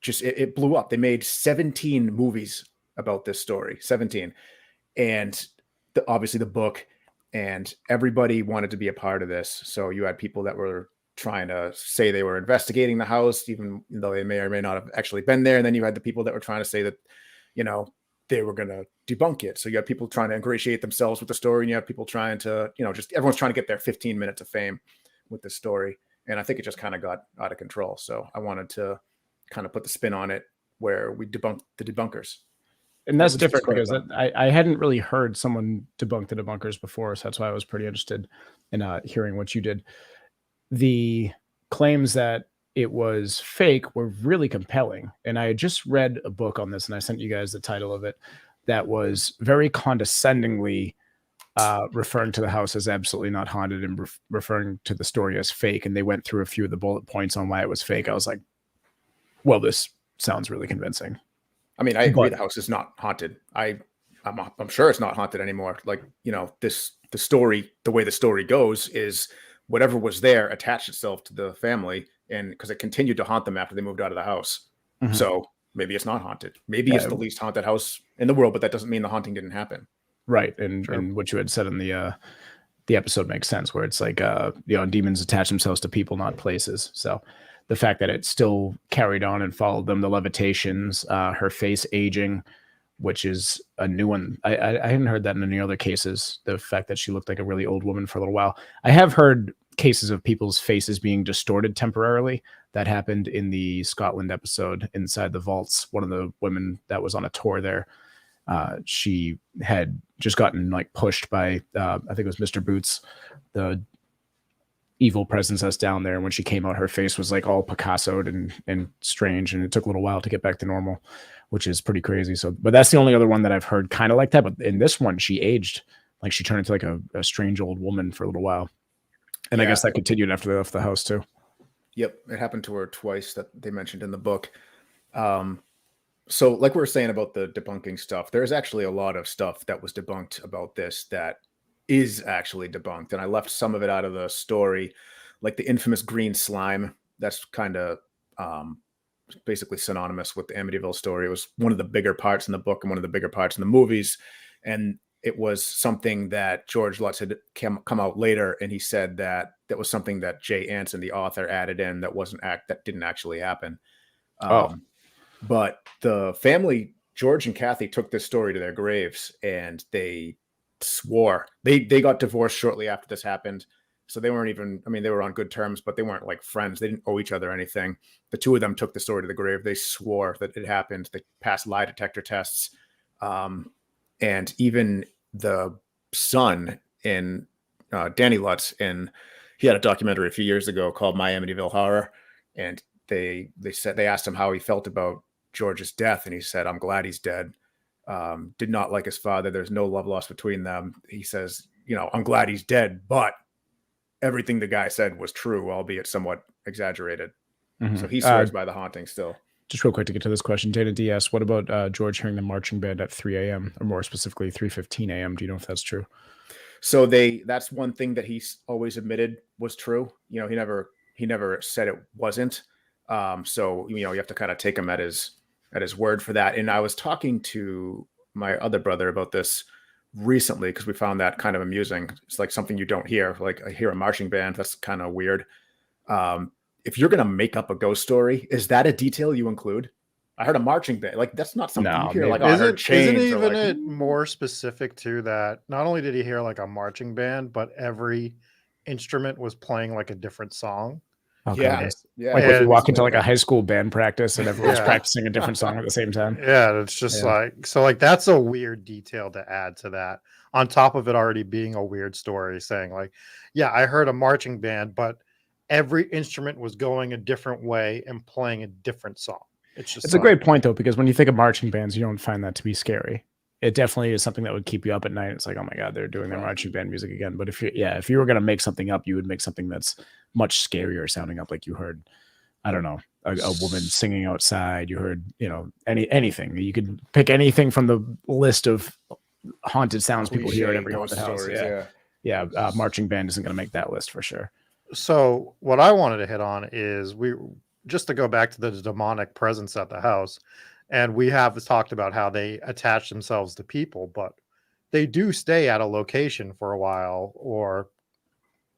[SPEAKER 2] it blew up. They made 17 movies about this story, 17, and obviously the book, and everybody wanted to be a part of this. So you had people that were trying to say they were investigating the house, even though they may or may not have actually been there. And then you had the people that were trying to say that, they were going to debunk it. So you had people trying to ingratiate themselves with the story, and you have people trying to, everyone's trying to get their 15 minutes of fame with the story. And I think it just kind of got out of control. So I wanted to kind of put the spin on it where we debunked the debunkers.
[SPEAKER 4] And that's different because I hadn't really heard someone debunk the debunkers before. So that's why I was pretty interested in hearing what you did. The claims that it was fake were really compelling. And I had just read a book on this, and I sent you guys the title of it, that was very condescendingly referring to the house as absolutely not haunted and referring to the story as fake. And they went through a few of the bullet points on why it was fake. I was like, well, this sounds really convincing.
[SPEAKER 2] I mean, I agree the house is not haunted. I'm sure it's not haunted anymore. Like, the story, the way the story goes is whatever was there attached itself to the family, and because it continued to haunt them after they moved out of the house. Mm-hmm. So maybe it's not haunted. Maybe it's the least haunted house in the world, but that doesn't mean the haunting didn't happen.
[SPEAKER 4] Right. And what you had said in the episode makes sense, where it's like, demons attach themselves to people, not places. So the fact that it still carried on and followed them, the levitations, her face aging, which is a new one. I hadn't heard that in any other cases. The fact that she looked like a really old woman for a little while. I have heard cases of people's faces being distorted temporarily. That happened in the Scotland episode inside the vaults. One of the women that was on a tour there, she had just gotten pushed by, I think it was Mr. Boots, the evil presence that's down there. And when she came out, her face was all Picassoed and strange. And it took a little while to get back to normal, which is pretty crazy. So, but that's the only other one that I've heard kind of like that. But in this one, she aged, she turned into a strange old woman for a little while. And I guess that continued after they left the house too.
[SPEAKER 2] Yep. It happened to her twice that they mentioned in the book. So like we were saying about the debunking stuff, there's actually a lot of stuff that was debunked about this that is actually debunked. And I left some of it out of the story, like the infamous green slime. That's kind of basically synonymous with the Amityville story. It was one of the bigger parts in the book and one of the bigger parts in the movies. And it was something that George Lutz had come out later, and he said that was something that Jay Anson, the author, added in that didn't actually happen. But the family, George and Kathy, took this story to their graves, and they swore they got divorced shortly after this happened. So they weren't even, they were on good terms, but they weren't friends. They didn't owe each other anything. The two of them took the story to the grave. They swore that it happened. They passed lie detector tests. And even the son in Danny Lutz, and he had a documentary a few years ago called My Amityville Horror. And they asked him how he felt about George's death. And he said, "I'm glad he's dead. Did not like his father. There's no love lost between them." He says, "I'm glad he's dead, but everything the guy said was true, albeit somewhat exaggerated." Mm-hmm. So he swears by the haunting still.
[SPEAKER 4] Just real quick to get to this question, Dana DS, what about George hearing the marching band at 3 a.m. or more specifically 3:15 a.m.? Do you know if that's true?
[SPEAKER 2] So that's one thing that he's always admitted was true. He never said it wasn't. So you have to kind of take him at his word for that. And I was talking to my other brother about this recently because we found that kind of amusing. It's like something you don't hear. Like I hear a marching band. That's kind of weird. If you're going to make up a ghost story, is that a detail you include? I heard a marching band. Like that's not something
[SPEAKER 4] No,
[SPEAKER 2] you hear.
[SPEAKER 4] maybe.
[SPEAKER 2] Like, oh, I heard
[SPEAKER 5] Isn't
[SPEAKER 2] chains.
[SPEAKER 5] even
[SPEAKER 2] Or like,
[SPEAKER 5] it more specific to that? Not only did he hear like a marching band, but every instrument was playing like a different song.
[SPEAKER 4] Oh,
[SPEAKER 2] yeah,
[SPEAKER 4] goodness.
[SPEAKER 2] yeah.
[SPEAKER 4] Like if you
[SPEAKER 5] And-
[SPEAKER 4] walk into like a high school band practice and everyone's
[SPEAKER 5] Yeah.
[SPEAKER 4] practicing a different song at the same time.
[SPEAKER 5] Yeah, it's just
[SPEAKER 4] Yeah.
[SPEAKER 5] like so. Like that's a weird detail to add to that. On top of it already being a weird story, saying like, "Yeah, I heard a marching band, but every instrument was going a different way and playing a different song." It's just
[SPEAKER 4] It's a great point though, because when you think of marching bands, you don't find that to be scary. It definitely is something that would keep you up at night. It's like, oh my God, they're doing their marching band music again. But if you were gonna make something up, you would make something that's much scarier sounding up. Like you heard, I don't know, a woman singing outside. You heard, anything. You could pick anything from the list of haunted sounds people hear at every haunted house. Yeah. Marching band isn't gonna make that list for sure.
[SPEAKER 5] So what I wanted to hit on is just to go back to the demonic presence at the house, and we have talked about how they attach themselves to people, but they do stay at a location for a while or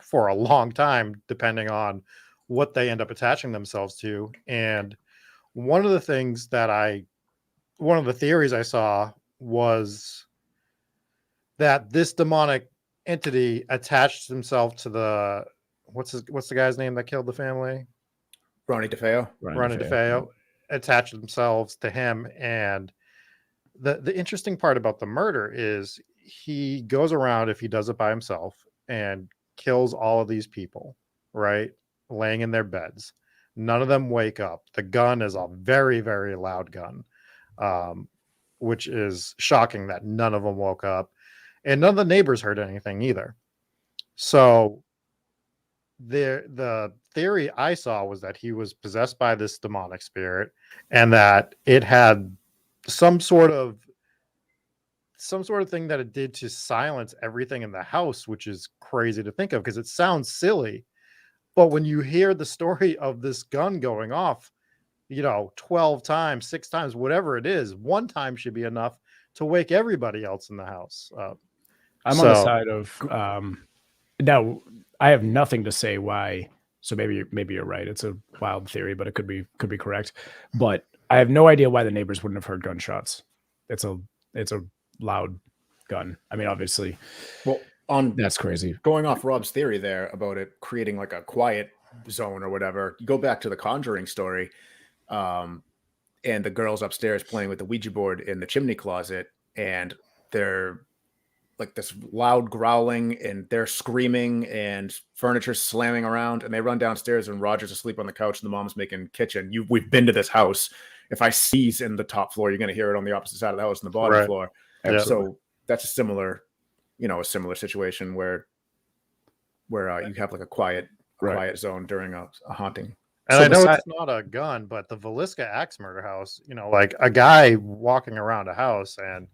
[SPEAKER 5] for a long time, depending on what they end up attaching themselves to. And one of the theories I saw was that this demonic entity attached himself to the what's the guy's name that killed the family?
[SPEAKER 2] Ronnie Defeo.
[SPEAKER 5] Ronnie Defeo attached themselves to him. And the interesting part about the murder is he goes around, if he does it by himself, and kills all of these people, right? Laying in their beds. None of them wake up. The gun is a very, very loud gun, which is shocking that none of them woke up. And none of the neighbors heard anything either. So the theory I saw was that he was possessed by this demonic spirit and that it had some sort of thing that it did to silence everything in the house, which is crazy to think of because it sounds silly. But when you hear the story of this gun going off, 12 times, 6 times, whatever it is, one time should be enough to wake everybody else in the house up.
[SPEAKER 4] I'm on the side of now I have nothing to say why. So maybe you're right. It's a wild theory, but it could be correct. But I have no idea why the neighbors wouldn't have heard gunshots. It's a loud gun. I mean, obviously, that's crazy.
[SPEAKER 2] Going off Rob's theory there about it creating like a quiet zone or whatever. You go back to the Conjuring story, and the girls upstairs playing with the Ouija board in the chimney closet, and they're like this loud growling and they're screaming and furniture slamming around, and they run downstairs and Roger's asleep on the couch and the mom's making kitchen. We've been to this house. If I sneeze in the top floor, you're going to hear it on the opposite side of the house in the bottom floor.
[SPEAKER 5] Yeah.
[SPEAKER 2] So that's a similar situation where you have like a quiet zone during a haunting.
[SPEAKER 5] And I know it's not a gun, but the Villisca Axe murder house, like a guy walking around a house and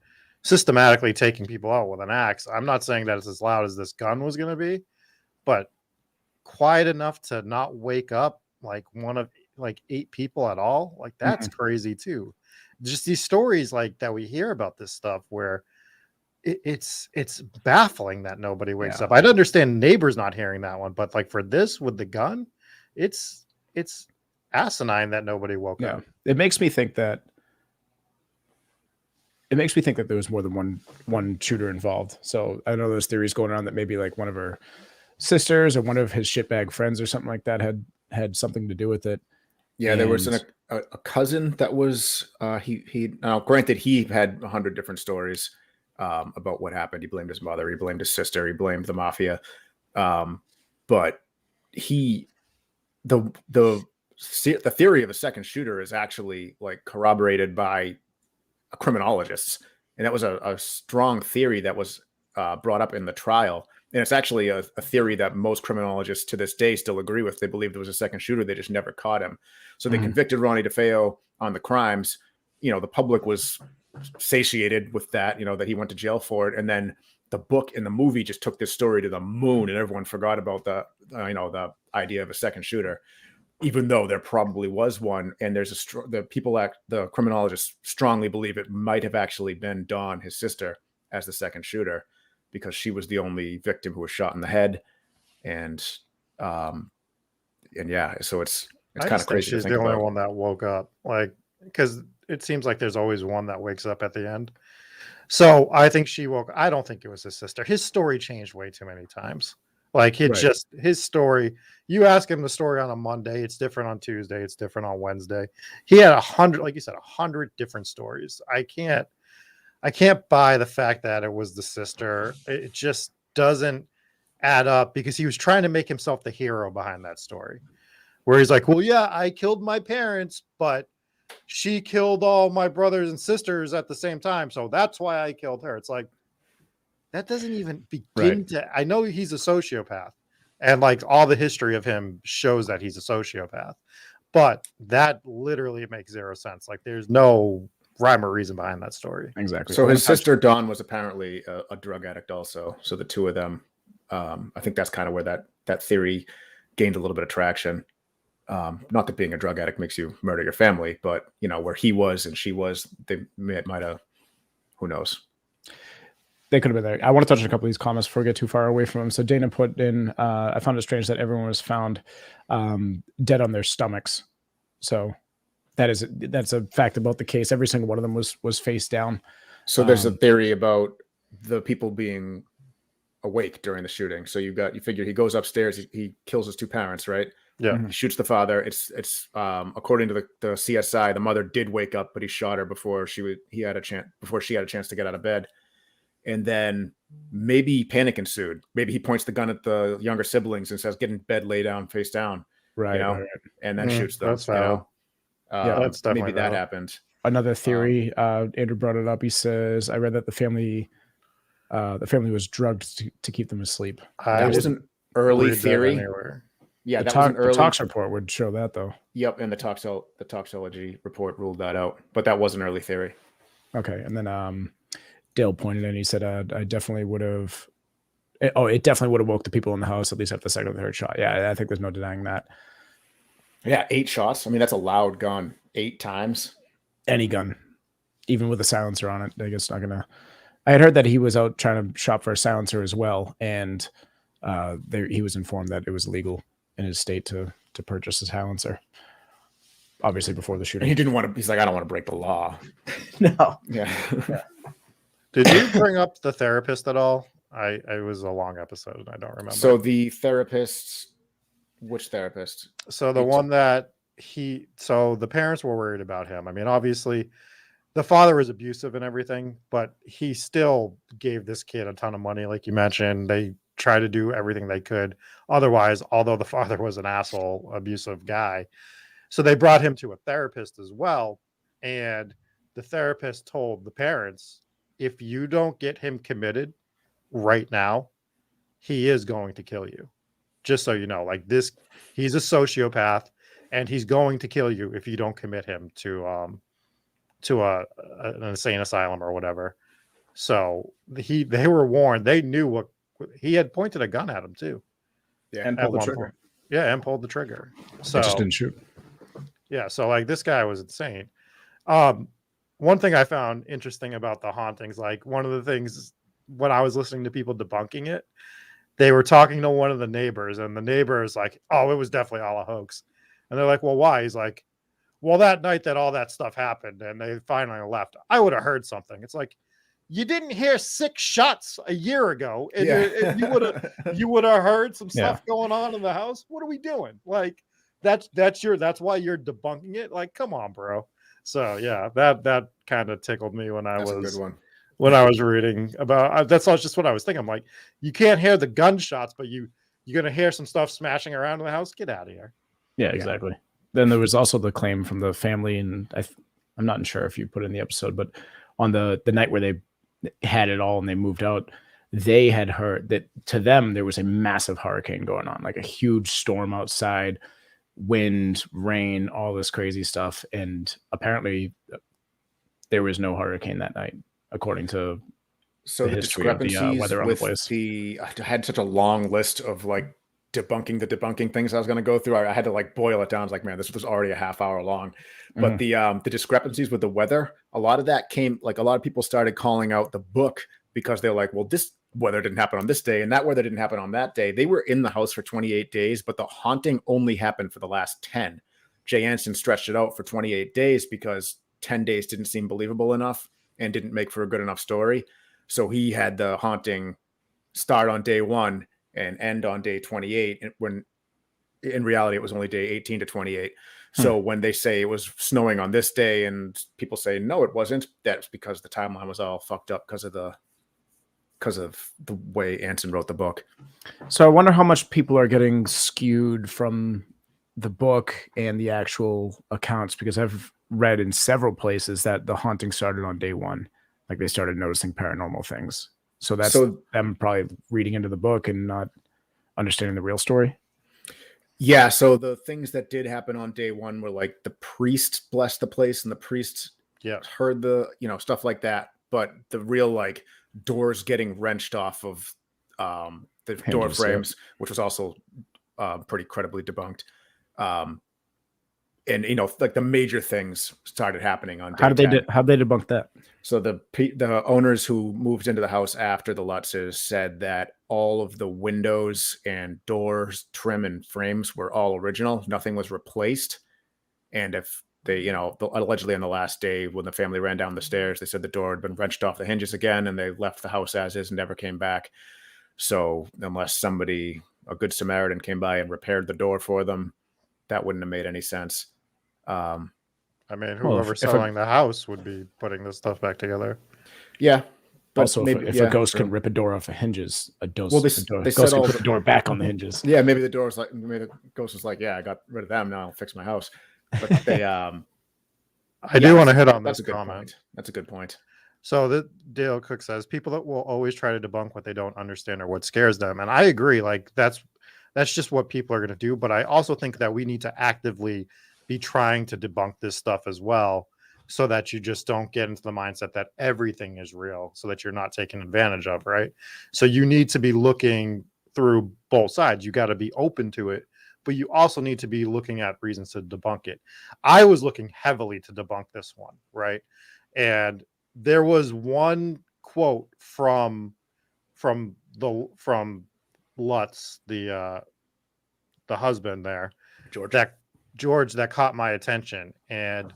[SPEAKER 5] systematically taking people out with an axe. I'm not saying that it's as loud as this gun was going to be, but quiet enough to not wake up like one of like 8 people at all. Like that's crazy too. Just these stories like that we hear about this stuff where it's baffling that nobody wakes up. I'd understand neighbors not hearing that one, but like for this with the gun, it's asinine that nobody woke up.
[SPEAKER 4] It makes me think that there was more than one shooter involved. So I know there's theories going around that maybe like one of her sisters or one of his shitbag friends or something like that had something to do with it.
[SPEAKER 2] Yeah, there was a cousin that was he now granted he had 100 different stories about what happened. He blamed his mother, he blamed his sister, he blamed the mafia. But the theory of a second shooter is actually like corroborated by criminologists, and that was a strong theory that was brought up in the trial. And it's actually a theory that most criminologists to this day still agree with. They believed it was a second shooter. They just never caught him. So they convicted Ronnie Defeo on the crimes. The public was satiated with that, that he went to jail for it. And then the book and the movie just took this story to the moon, and everyone forgot about the idea of a second shooter, even though there probably was one. And the criminologists strongly believe it might have actually been Dawn, his sister, as the second shooter because she was the only victim who was shot in the head. And yeah, so it's
[SPEAKER 5] I
[SPEAKER 2] kind
[SPEAKER 5] just
[SPEAKER 2] of
[SPEAKER 5] think
[SPEAKER 2] crazy to
[SPEAKER 5] she's
[SPEAKER 2] think
[SPEAKER 5] the only
[SPEAKER 2] about.
[SPEAKER 5] one that woke up, like, because it seems like there's always one that wakes up at the end. So I think she woke. I don't think it was his sister. His story changed way too many times. Like
[SPEAKER 2] Right.
[SPEAKER 5] his story. You ask him the story on a Monday, it's different on Tuesday, it's different on Wednesday. He had 100, like you said, 100 different stories. I can't buy the fact that it was the sister. It just doesn't add up because he was trying to make himself the hero behind that story. Where he's like, well, yeah, I killed my parents, but she killed all my brothers and sisters at the same time. So that's why I killed her. It's like, that doesn't even begin to. I know he's a sociopath, and like all the history of him shows that he's a sociopath, but that literally makes zero sense. Like, there's no rhyme or reason behind that story.
[SPEAKER 4] Exactly.
[SPEAKER 2] So his sister Dawn was apparently a drug addict also. So the two of them, I think that's kind of where that theory gained a little bit of traction. Not that being a drug addict makes you murder your family, but where he was and she was, they might have, who knows?
[SPEAKER 4] They could have been there. I want to touch on a couple of these comments before we get too far away from them. So Dana put in, I found it strange that everyone was found dead on their stomachs. So that's a fact about the case. Every single one of them was face down.
[SPEAKER 2] So there's a theory about the people being awake during the shooting. So you figure he goes upstairs, he kills his two parents, right?
[SPEAKER 5] Yeah.
[SPEAKER 2] He shoots the father. It's according to the CSI, the mother did wake up, but he shot her before she had a chance to get out of bed. And then maybe panic ensued. Maybe he points the gun at the younger siblings and says, "Get in bed, lay down, face down."
[SPEAKER 4] Right.
[SPEAKER 2] And then shoots them.
[SPEAKER 5] That's valid.
[SPEAKER 4] Yeah,
[SPEAKER 5] that's definitely
[SPEAKER 2] maybe that
[SPEAKER 5] valid.
[SPEAKER 2] happened.
[SPEAKER 4] Another theory, Andrew brought it up. He says, I read that the family was drugged to keep them asleep.
[SPEAKER 2] That was an early theory. Yeah,
[SPEAKER 4] the
[SPEAKER 2] that was an early
[SPEAKER 4] tox report would show that, though.
[SPEAKER 2] Yep, and the toxology report ruled that out. But that was an early theory.
[SPEAKER 4] Okay, and then Dale pointed in. He said, "I definitely would have. It definitely would have woke the people in the house at least after the second or third shot." Yeah, I think there's no denying that.
[SPEAKER 2] Yeah, 8 shots. I mean, that's a loud gun. 8 times.
[SPEAKER 4] Any gun, even with a silencer on it, I guess not gonna. I had heard that he was out trying to shop for a silencer as well, and he was informed that it was legal in his state to purchase a silencer. Obviously, before the shooting,
[SPEAKER 2] and he didn't want to. He's like, I don't want to break the law.
[SPEAKER 4] No.
[SPEAKER 2] Yeah.
[SPEAKER 5] Did you bring up the therapist at all? It was a long episode and I don't remember.
[SPEAKER 2] So the therapist, which therapist?
[SPEAKER 5] So the one that so the parents were worried about him. I mean, obviously the father was abusive and everything, but he still gave this kid a ton of money. Like you mentioned, they tried to do everything they could. Otherwise, although the father was an asshole, abusive guy. So they brought him to a therapist as well. And the therapist told the parents, if you don't get him committed right now, he is going to kill you. Just so you know, like this, he's a sociopath and he's going to kill you if you don't commit him to an insane asylum or whatever. So they were warned. They knew what he had pointed a gun at him too.
[SPEAKER 2] Yeah,
[SPEAKER 4] and pulled the trigger.
[SPEAKER 5] Yeah, and pulled the trigger. So
[SPEAKER 4] I just didn't shoot.
[SPEAKER 5] Yeah, so like this guy was insane. One thing I found interesting about the hauntings, like one of the things when I was listening to people debunking it, they were talking to one of the neighbors, and the neighbor is like, "Oh, it was definitely all a hoax." And they're like, "Well, why?" He's like, "Well, that night that all that stuff happened, and they finally left, I would have heard something." It's like, you didn't hear 6 shots a year ago, and you would have heard some stuff going on in the house. What are we doing? Like, that's why you're debunking it. Like, come on, bro. So yeah, that kind of tickled me when I was reading about. That's just what I was thinking. I'm like, you can't hear the gunshots, but you're gonna hear some stuff smashing around in the house. Get out of here.
[SPEAKER 4] Yeah, exactly. Then there was also the claim from the family, and I'm not sure if you put it in the episode, but on the night where they had it all and they moved out, they had heard that to them there was a massive hurricane going on, like a huge storm outside, wind, rain, all this crazy stuff. And apparently there was no hurricane that night, according to
[SPEAKER 2] the discrepancies
[SPEAKER 4] weather on the place.
[SPEAKER 2] I had such a long list of like debunking things I was going to go through. I had to like boil it down. I was like, man, this was already a half hour long. But the discrepancies with the weather, a lot of that came, like a lot of people started calling out the book because they're like, well, this weather didn't happen on this day and that weather didn't happen on that day. They were in the house for 28 days, but the haunting only happened for the last 10. Jay Anson stretched it out for 28 days because 10 days didn't seem believable enough and didn't make for a good enough story. So he had the haunting start on day 1 and end on day 28, when in reality it was only day 18 to 28. So when they say it was snowing on this day and people say no it wasn't, that's because the timeline was all fucked up because of the way Anson wrote the book.
[SPEAKER 4] So I wonder how much people are getting skewed from the book and the actual accounts, because I've read in several places that the haunting started on day 1, like they started noticing paranormal things. So that's them probably reading into the book and not understanding the real story.
[SPEAKER 2] Yeah, so the things that did happen on day 1 were like the priest blessed the place and the priest heard the, stuff like that. But the real like doors getting wrenched off of the door frames, which was also pretty credibly debunked. And like the major things started happening on day 10.
[SPEAKER 4] How'd they debunk that?
[SPEAKER 2] So the owners who moved into the house after the Lutzes said that all of the windows and doors, trim and frames were all original. Nothing was replaced. And if they, allegedly on the last day when the family ran down the stairs, they said the door had been wrenched off the hinges again and they left the house as is and never came back. So unless somebody, a good Samaritan, came by and repaired the door for them, that wouldn't have made any sense.
[SPEAKER 5] I mean, whoever's selling the house would be putting this stuff back together.
[SPEAKER 2] Yeah.
[SPEAKER 4] But also, if a ghost can rip a door off the hinges, a ghost can put the door back on the hinges.
[SPEAKER 2] Yeah, maybe the ghost was like, yeah, I got rid of them, now I'll fix my house. But they,
[SPEAKER 5] I do want to hit on this comment.
[SPEAKER 2] That's a good point.
[SPEAKER 5] So the Dale Cook says people that will always try to debunk what they don't understand or what scares them, and I agree. Like that's just what people are going to do. But I also think that we need to actively be trying to debunk this stuff as well, so that you just don't get into the mindset that everything is real, so that you're not taken advantage of, right? So you need to be looking through both sides. You got to be open to it, but you also need to be looking at reasons to debunk it. I was looking heavily to debunk this one, right? And there was one quote from Lutz, the husband there, George, that caught my attention. And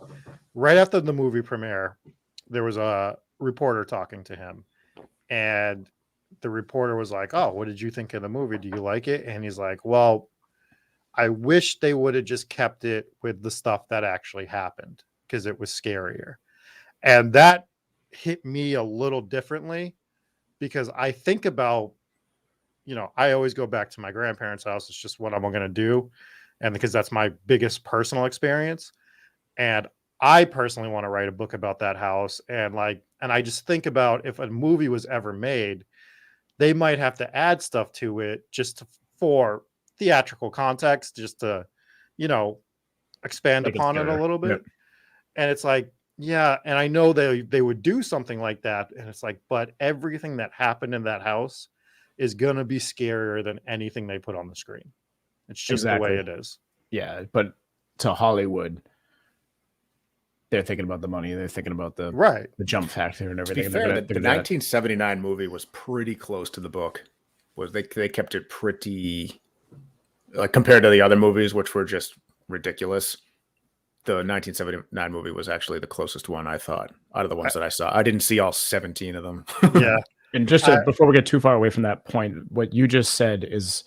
[SPEAKER 5] right after the movie premiere, there was a reporter talking to him, and the reporter was like, "Oh, what did you think of the movie? Do you like it?" And he's like, "Well, I wish they would have just kept it with the stuff that actually happened, because it was scarier." And that hit me a little differently, because I think about, I always go back to my grandparents' house. It's just what I'm going to do. And because that's my biggest personal experience. And I personally want to write a book about that house. And I just think about, if a movie was ever made, they might have to add stuff to it for theatrical context, just to, expand upon it a little bit. Yep. And it's like, yeah. And I know they would do something like that. And it's like, but everything that happened in that house is going to be scarier than anything they put on the screen. It's just the way it is.
[SPEAKER 4] Yeah, but to Hollywood, they're thinking about the money. They're thinking about the jump factor and everything.
[SPEAKER 2] To be fair, the 1979 movie was pretty close to the book. They kept it pretty, like, compared to the other movies, which were just ridiculous. The 1979 movie was actually the closest one, I thought, out of the ones that I saw. I didn't see all 17 of them.
[SPEAKER 5] Yeah.
[SPEAKER 4] And just before we get too far away from that point, what you just said is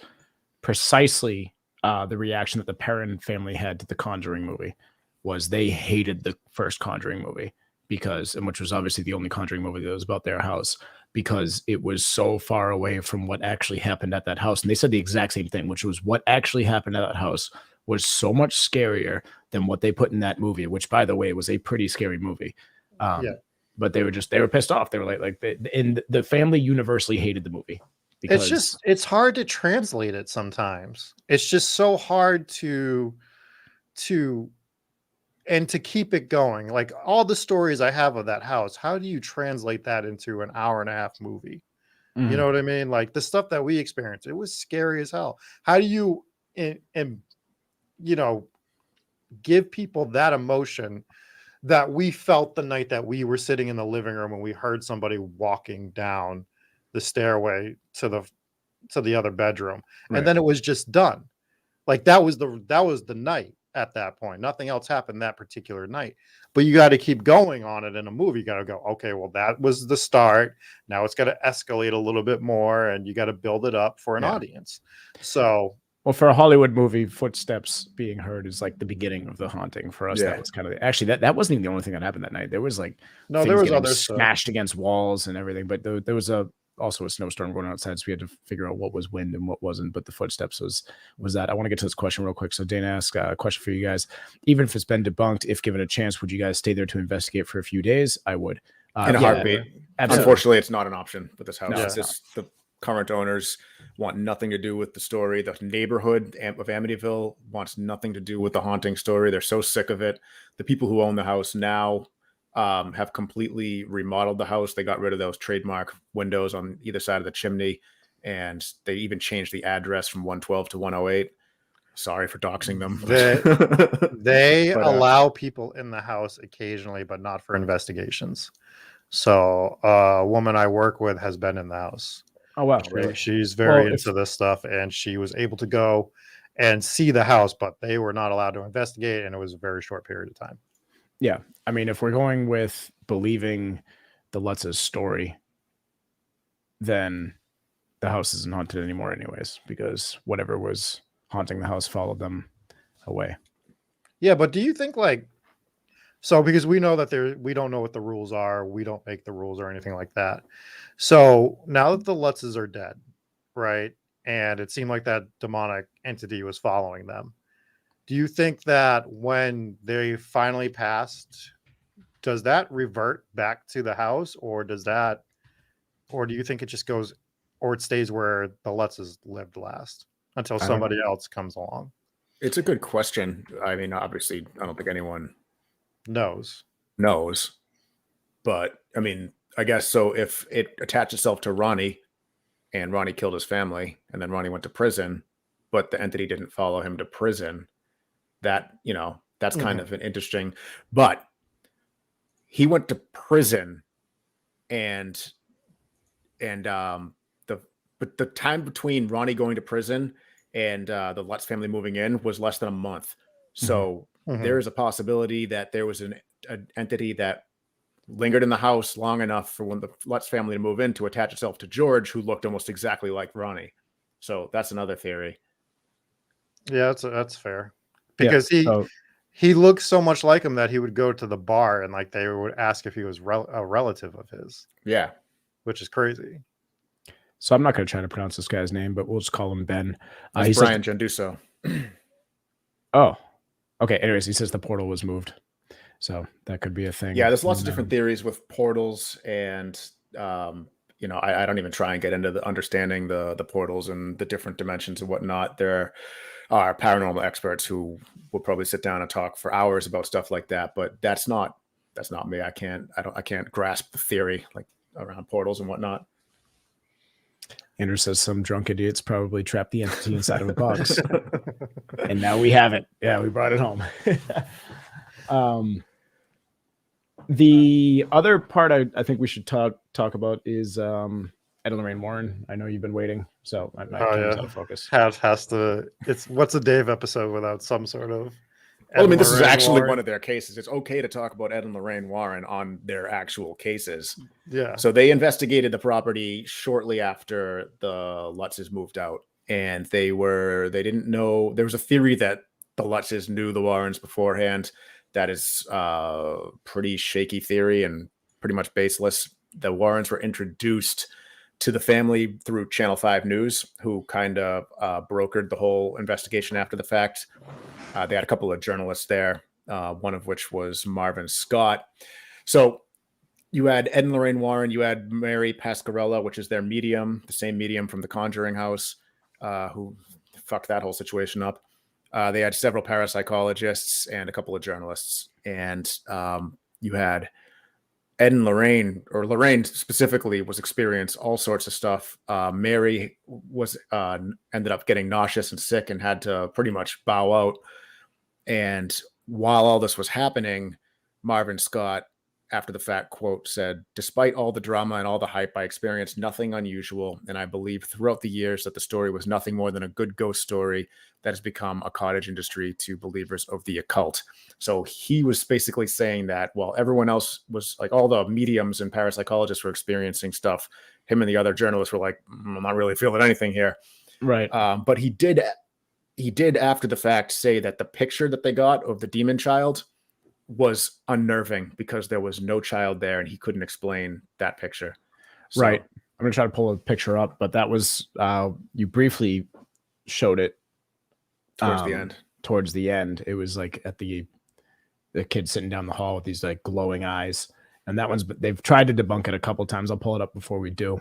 [SPEAKER 4] precisely the reaction that the Perron family had to the Conjuring movie. Was they hated the first Conjuring movie which was obviously the only Conjuring movie that was about their house, because it was so far away from what actually happened at that house. And they said the exact same thing, which was what actually happened at that house was so much scarier than what they put in that movie, which, by the way, was a pretty scary movie. But they were pissed off. They were and the family universally hated the movie.
[SPEAKER 5] It's hard to translate it sometimes. It's just so hard to keep it going. Like, all the stories I have of that house, how do you translate that into an hour-and-a-half movie? Mm-hmm. You know what I mean? Like, the stuff that we experienced, it was scary as hell. How do you, give people that emotion that we felt the night that we were sitting in the living room and we heard somebody walking down the stairway to the other bedroom,
[SPEAKER 4] Right.
[SPEAKER 5] and then it was just done. Like that was the night at that point. Nothing else happened that particular night. But you got to keep going on it in a movie. You got to go, okay, well, that was the start. Now it's got to escalate a little bit more, and you got to build it up for an audience. So,
[SPEAKER 4] well, for a Hollywood movie, footsteps being heard is like the beginning of the haunting. For us, that was kind of actually that wasn't even the only thing that happened that night. There was like
[SPEAKER 5] there was other
[SPEAKER 4] smashed against walls and everything, but there was also a snowstorm going outside, so we had to figure out what was wind and what wasn't. But the footsteps was that. I want to get to this question real quick. So Dana asked a question for you guys. Even if it's been debunked, if given a chance, would you guys stay there to investigate for a few days? I would.
[SPEAKER 2] In a heartbeat.
[SPEAKER 4] Absolutely.
[SPEAKER 2] Unfortunately, it's not an option with this house.
[SPEAKER 4] No,
[SPEAKER 2] It's just the current owners want nothing to do with the story. The neighborhood of Amityville wants nothing to do with the haunting story. They're so sick of it. The people who own the house now have completely remodeled the house. They got rid of those trademark windows on either side of the chimney, and they even changed the address from 112 to 108. Sorry for doxing them.
[SPEAKER 5] They allow people in the house occasionally, but not for investigations. So a woman I work with has been in the house.
[SPEAKER 4] Oh, wow.
[SPEAKER 5] She's very into this stuff, and she was able to go and see the house, but they were not allowed to investigate, and it was a very short period of time.
[SPEAKER 4] Yeah. I mean, if we're going with believing the Lutz's story, then the house isn't haunted anymore anyways, because whatever was haunting the house followed them away.
[SPEAKER 5] Yeah, but do you think because we know that we don't know what the rules are, we don't make the rules or anything like that. So now that the Lutzes are dead, right? And it seemed like that demonic entity was following them. Do you think that when they finally passed, does that revert back to the house, or do you think it just goes, or it stays where the Lutzes lived last until somebody else comes along?
[SPEAKER 2] It's a good question. I mean, obviously, I don't think anyone
[SPEAKER 5] knows,
[SPEAKER 2] but I mean, I guess so. If it attached itself to Ronnie, and Ronnie killed his family, and then Ronnie went to prison, but the entity didn't follow him to prison, that's kind of an interesting. But he went to prison, and the time between Ronnie going to prison and the Lutz family moving in was less than a month. So there is a possibility that there was an entity that lingered in the house long enough for when the Lutz family to move in to attach itself to George, who looked almost exactly like Ronnie. So that's another theory.
[SPEAKER 5] Yeah, that's fair. Because he looks so much like him that he would go to the bar and like they would ask if he was a relative of his.
[SPEAKER 2] Yeah,
[SPEAKER 5] which is crazy.
[SPEAKER 4] So I'm not going to try to pronounce this guy's name, but we'll just call him Ben.
[SPEAKER 2] He's Brian Genduso.
[SPEAKER 4] Oh, okay. Anyways, he says the portal was moved, so that could be a thing.
[SPEAKER 2] Yeah, there's lots of different theories with portals, and I don't even try and get into the understanding the portals and the different dimensions and whatnot. There are paranormal experts who will probably sit down and talk for hours about stuff like that, but that's not me. I can't grasp the theory like around portals and whatnot.
[SPEAKER 4] Andrew says some drunk idiots probably trapped the entity inside of a box. And now we have it. Yeah, we brought it home. The other part I think we should talk about is Edel and Lorraine Warren. I know you've been waiting, so my camera's out of focus.
[SPEAKER 5] Has to. It's what's a Dave episode without some sort of.
[SPEAKER 2] Well, I mean, this is actually one of their cases. It's okay to talk about Ed and Lorraine Warren on their actual cases.
[SPEAKER 5] Yeah.
[SPEAKER 2] So they investigated the property shortly after the Lutzes moved out, and they didn't know. There was a theory that the Lutzes knew the Warrens beforehand. That is pretty shaky theory and pretty much baseless. The Warrens were introduced to the family through Channel 5 News, who kind of brokered the whole investigation after the fact. They had a couple of journalists there, one of which was Marvin Scott. So you had Ed and Lorraine Warren, you had Mary Peccarero, which is their medium, the same medium from the Conjuring House, who fucked that whole situation up. They had several parapsychologists and a couple of journalists. And you had Ed and Lorraine, or Lorraine specifically, was experienced all sorts of stuff. Mary was ended up getting nauseous and sick and had to pretty much bow out. And while all this was happening, Marvin Scott, after the fact, quote, said, "Despite all the drama and all the hype, I experienced nothing unusual, and I believe throughout the years that the story was nothing more than a good ghost story that has become a cottage industry to believers of the occult." So he was basically saying that while everyone else was like, all the mediums and parapsychologists were experiencing stuff, him and the other journalists were like, I'm not really feeling anything here.
[SPEAKER 4] Right.
[SPEAKER 2] But he did after the fact say that the picture that they got of the demon child was unnerving because there was no child there and he couldn't explain that picture. So,
[SPEAKER 4] Right. I'm going to try to pull a picture up, but that was, you briefly showed it
[SPEAKER 2] towards the end.
[SPEAKER 4] Towards the end. It was like at the kid sitting down the hall with these like glowing eyes. And that one's, they've tried to debunk it a couple times. I'll pull it up before we do.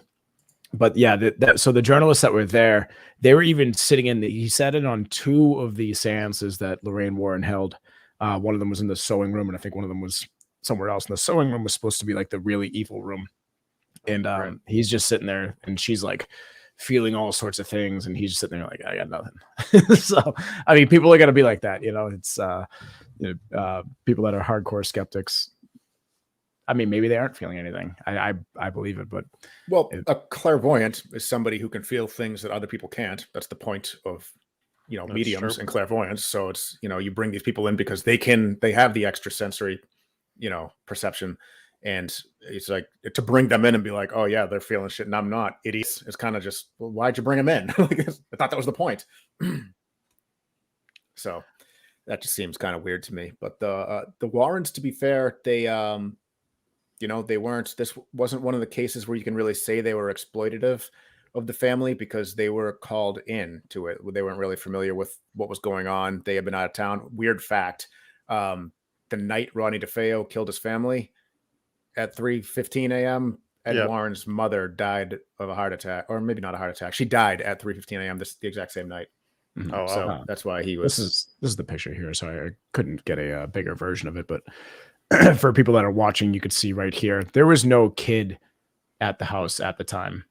[SPEAKER 4] But yeah, so the journalists that were there, they were even sitting he said it on 2 of the seances that Lorraine Warren held. One of them was in the sewing room, and I think one of them was somewhere else. And the sewing room was supposed to be like the really evil room. And he's just sitting there, and she's like feeling all sorts of things, and he's just sitting there like, I got nothing. So, I mean, people are gonna be like that, It's people that are hardcore skeptics. I mean, maybe they aren't feeling anything. I believe it, but
[SPEAKER 2] a clairvoyant is somebody who can feel things that other people can't. That's the point of mediums and clairvoyance. So it's, you bring these people in because they have the extrasensory, perception. And it's like to bring them in and be like, oh yeah, they're feeling shit and I'm not. Idiots. It's kind of just, well, why'd you bring them in? I thought that was the point. So that just seems kind of weird to me. But the Warrens, to be fair, they they weren't. This wasn't one of the cases where you can really say they were exploitative of the family because they were called in to it. They weren't really familiar with what was going on. They had been out of town. Weird fact. The night Ronnie Defeo killed his family at 3:15 a.m., Ed Warren's mother died of a heart attack, or maybe not a heart attack. She died at 3:15 a.m. the exact same night.
[SPEAKER 4] Mm-hmm.
[SPEAKER 2] Oh, so that's why he was.
[SPEAKER 4] This is the picture here. So I couldn't get a bigger version of it, but for people that are watching, you could see right here, there was no kid at the house at the time.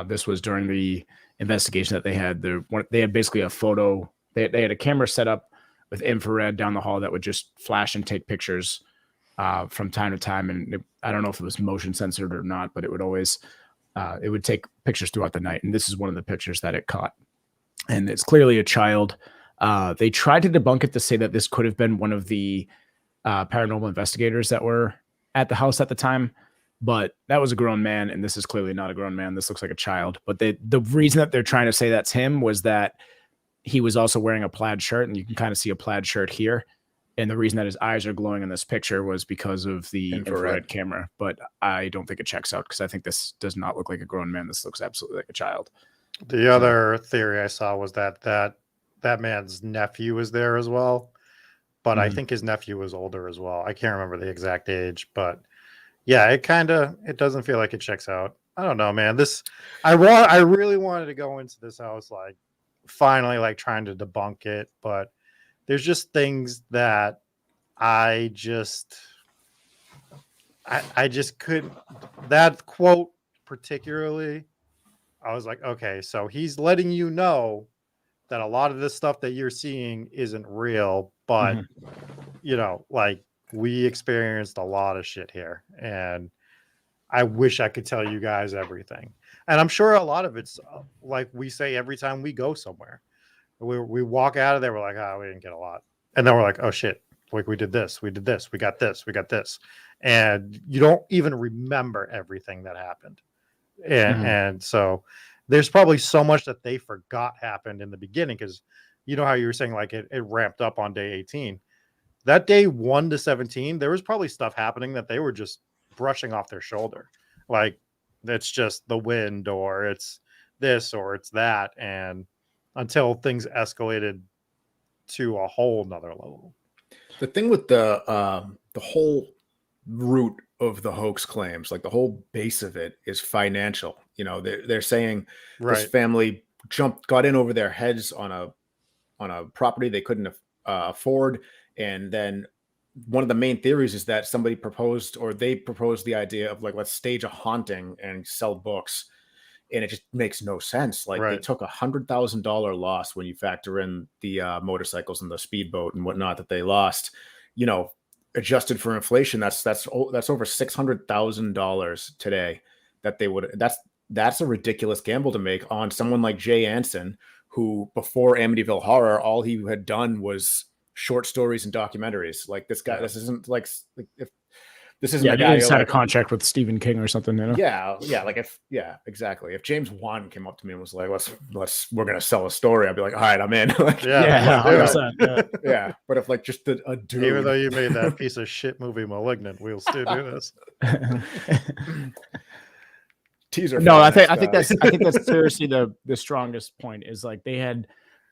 [SPEAKER 4] This was during the investigation that they had. They had basically a photo. They had a camera set up with infrared down the hall that would just flash and take pictures from time to time. And I don't know if it was motion censored or not, but it would always it would take pictures throughout the night. And this is one of the pictures that it caught. And it's clearly a child. They tried to debunk it to say that this could have been one of the paranormal investigators that were at the house at the time. But that was a grown man, and this is clearly not a grown man. This looks like a child. But the reason that they're trying to say that's him was that he was also wearing a plaid shirt, and you can kind of see a plaid shirt here. And the reason that his eyes are glowing in this picture was because of the infrared camera. But I don't think it checks out because I think this does not look like a grown man. This looks absolutely like a child.
[SPEAKER 5] The other theory I saw was that man's nephew was there as well. But I think his nephew was older as well. I can't remember the exact age, but yeah, it doesn't feel like it checks out. I don't know, man. I really wanted to go into this house, like finally, like trying to debunk it, but there's just things that I just couldn't. That quote particularly, I was like, okay, so he's letting you know that a lot of this stuff that you're seeing isn't real, but like we experienced a lot of shit here, and I wish I could tell you guys everything. And I'm sure a lot of it's like we say every time we go somewhere. We walk out of there, we're like, we didn't get a lot. And then we're like, oh shit, like we did this, we got this. And you don't even remember everything that happened. And so there's probably so much that they forgot happened in the beginning, because you know how you were saying like it ramped up on day 18. That day 1 to 17, there was probably stuff happening that they were just brushing off their shoulder. Like it's just the wind, or it's this, or it's that. And until things escalated to a whole nother level.
[SPEAKER 2] The thing with the whole root of the hoax claims, like the whole base of it, is financial. They're saying this family got in over their heads on a property they couldn't afford, and then one of the main theories is that somebody proposed the idea of like, let's stage a haunting and sell books. And it just makes no sense. Like they took $100,000 loss when you factor in the motorcycles and the speedboat and whatnot that they lost. adjusted for inflation, that's over $600,000 today that they would. That's a ridiculous gamble to make on someone like Jay Anson, who before Amityville Horror, all he had done was short stories and documentaries. Like this guy, this isn't like if this isn't a guy
[SPEAKER 4] who signed
[SPEAKER 2] like,
[SPEAKER 4] a contract with Stephen King or something. You know?
[SPEAKER 2] Yeah, like exactly. If James Wan came up to me and was like, we're gonna sell a story, I'd be like, all right, I'm in. Like,
[SPEAKER 4] yeah, 100%,
[SPEAKER 2] yeah. But if like just a dude,
[SPEAKER 5] even though you made that piece of shit movie Malignant, we'll still do this.
[SPEAKER 2] Teaser.
[SPEAKER 4] No, I think that's seriously the strongest point is like people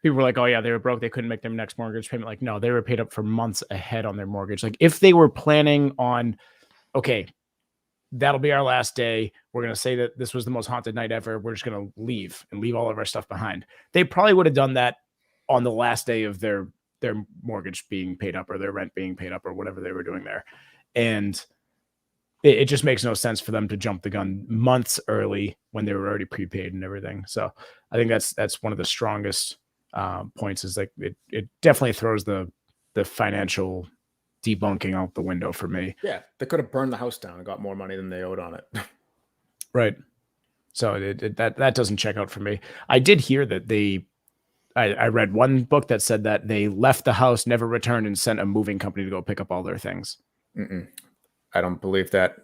[SPEAKER 4] were like, oh yeah, they were broke, they couldn't make their next mortgage payment. Like, no, they were paid up for months ahead on their mortgage. Like if they were planning on, okay, that'll be our last day, we're gonna say that this was the most haunted night ever, we're just gonna leave all of our stuff behind, they probably would have done that on the last day of their mortgage being paid up or their rent being paid up or whatever they were doing there. And it just makes no sense for them to jump the gun months early when they were already prepaid and everything. So I think that's one of the strongest points, is like it definitely throws the financial debunking out the window for me.
[SPEAKER 2] Yeah, they could have burned the house down and got more money than they owed on it.
[SPEAKER 4] Right. So that doesn't check out for me. I did hear that I read one book that said that they left the house, never returned, and sent a moving company to go pick up all their things.
[SPEAKER 2] I don't believe that.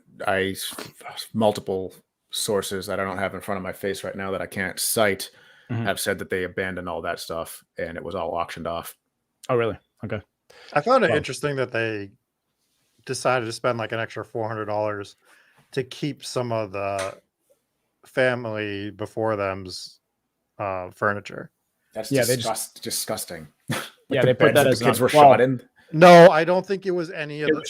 [SPEAKER 2] Multiple sources that I don't have in front of my face right now that I can't cite have said that they abandoned all that stuff and it was all auctioned off.
[SPEAKER 4] Oh, really? Okay.
[SPEAKER 5] I found it interesting that they decided to spend like an extra $400 to keep some of the family before them's furniture.
[SPEAKER 2] That's disgusting.
[SPEAKER 4] They put that as
[SPEAKER 2] kids were shot in.
[SPEAKER 5] No, I don't think it was any of
[SPEAKER 4] it was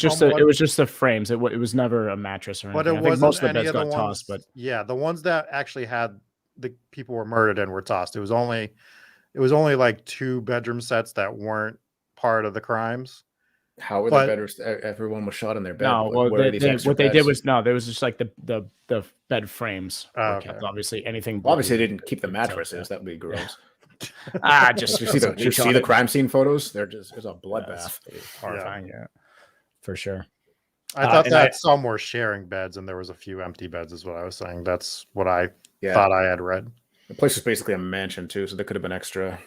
[SPEAKER 4] just the frames. It was never a mattress or anything.
[SPEAKER 5] But it
[SPEAKER 4] I think most
[SPEAKER 5] wasn't
[SPEAKER 4] of the
[SPEAKER 5] any
[SPEAKER 4] beds
[SPEAKER 5] of the
[SPEAKER 4] got
[SPEAKER 5] ones.
[SPEAKER 4] tossed. But
[SPEAKER 5] yeah, the ones that actually had the people were murdered and were tossed. It was only like 2 bedroom sets that weren't part of the crimes.
[SPEAKER 2] How were the bedrooms? Everyone was shot in their bed.
[SPEAKER 4] No, well, what they did was there was just like the bed frames.
[SPEAKER 5] Okay.
[SPEAKER 4] Kept, obviously, anything.
[SPEAKER 2] Well, obviously, they didn't keep the mattresses. That would be gross.
[SPEAKER 4] Just
[SPEAKER 2] you see the crime scene photos? It's a bloodbath.
[SPEAKER 4] Horrifying, yeah, for sure.
[SPEAKER 5] I thought that some were sharing beds and there was a few empty beds, is what I was saying. That's what I thought I had read.
[SPEAKER 2] The place was basically a mansion too, so there could have been extra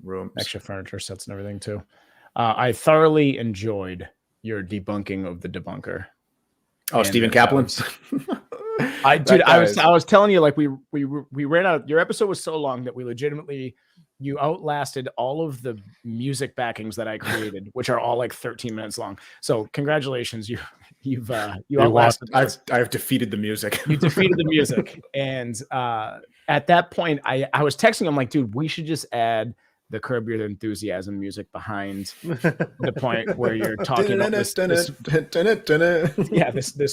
[SPEAKER 2] rooms,
[SPEAKER 4] extra furniture sets and everything too. I thoroughly enjoyed your debunking of the debunker.
[SPEAKER 2] Oh, Stephen Kaplan.
[SPEAKER 4] I was telling you, like we ran out. Your episode was so long that we legitimately you outlasted all of the music backings that I created, which are all like 13 minutes long. So congratulations, you outlasted.
[SPEAKER 2] I've defeated the music.
[SPEAKER 4] You defeated the music, and at that point, I was texting him like, dude, we should just add the Curb Your Enthusiasm music behind the point where you're talking about this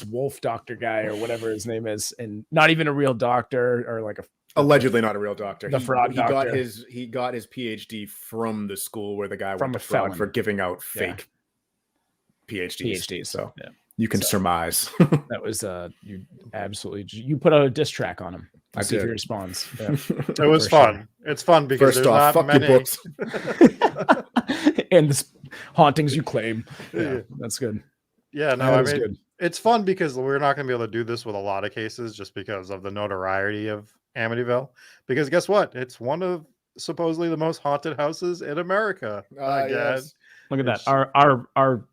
[SPEAKER 4] wolf doctor guy or whatever his name is, and not even a real doctor or like
[SPEAKER 2] allegedly not a real doctor.
[SPEAKER 4] The fraud doctor.
[SPEAKER 2] He got his PhD from the school where the guy
[SPEAKER 4] from
[SPEAKER 2] went to fraud for giving out fake PhDs. So you can surmise.
[SPEAKER 4] That was you put out a diss track on him. I see if he responds. Yeah.
[SPEAKER 5] It was fun. Sure. It's fun because
[SPEAKER 2] first off, fuck
[SPEAKER 5] many...
[SPEAKER 2] your books
[SPEAKER 4] and the hauntings you claim. Yeah, that's good.
[SPEAKER 5] Yeah, no, I mean, good. It's fun because we're not going to be able to do this with a lot of cases just because of the notoriety of Amityville. Because guess what? It's one of supposedly the most haunted houses in America.
[SPEAKER 2] Yes.
[SPEAKER 4] Look at that. Our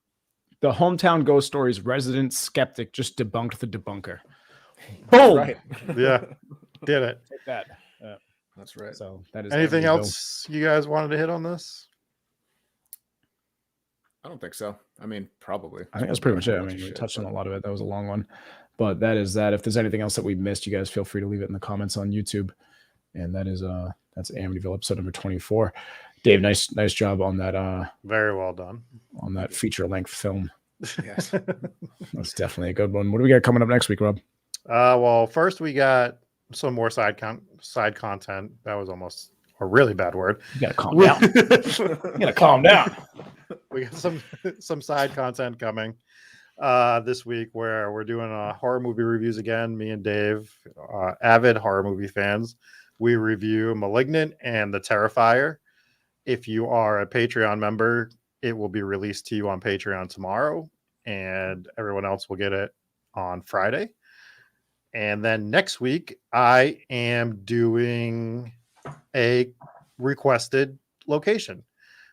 [SPEAKER 4] the hometown ghost stories resident skeptic just debunked the debunker. Boom.
[SPEAKER 2] Right.
[SPEAKER 5] Yeah. Did it.
[SPEAKER 4] Take that.
[SPEAKER 2] That's right.
[SPEAKER 4] So that is
[SPEAKER 5] anything else you guys wanted to hit on this?
[SPEAKER 2] I don't think so. I mean, probably.
[SPEAKER 4] I think that's pretty much it. I mean, we touched on a lot of it. That was a long one, but that is that. If there's anything else that we missed, you guys feel free to leave it in the comments on YouTube. And that is that's Amityville episode number 24. Dave, nice job on that.
[SPEAKER 5] Very well done
[SPEAKER 4] on that feature length film.
[SPEAKER 2] Yes,
[SPEAKER 4] that's definitely a good one. What do we got coming up next week, Rob?
[SPEAKER 5] Well, first we got some more side content. That was almost a really bad word.
[SPEAKER 4] You gotta calm down. You gotta calm down.
[SPEAKER 5] We got some side content coming this week where we're doing horror movie reviews again. Me and Dave, avid horror movie fans, we review Malignant and The Terrifier. If you are a Patreon member, it will be released to you on Patreon tomorrow, and everyone else will get it on Friday. And then next week, I am doing a requested location.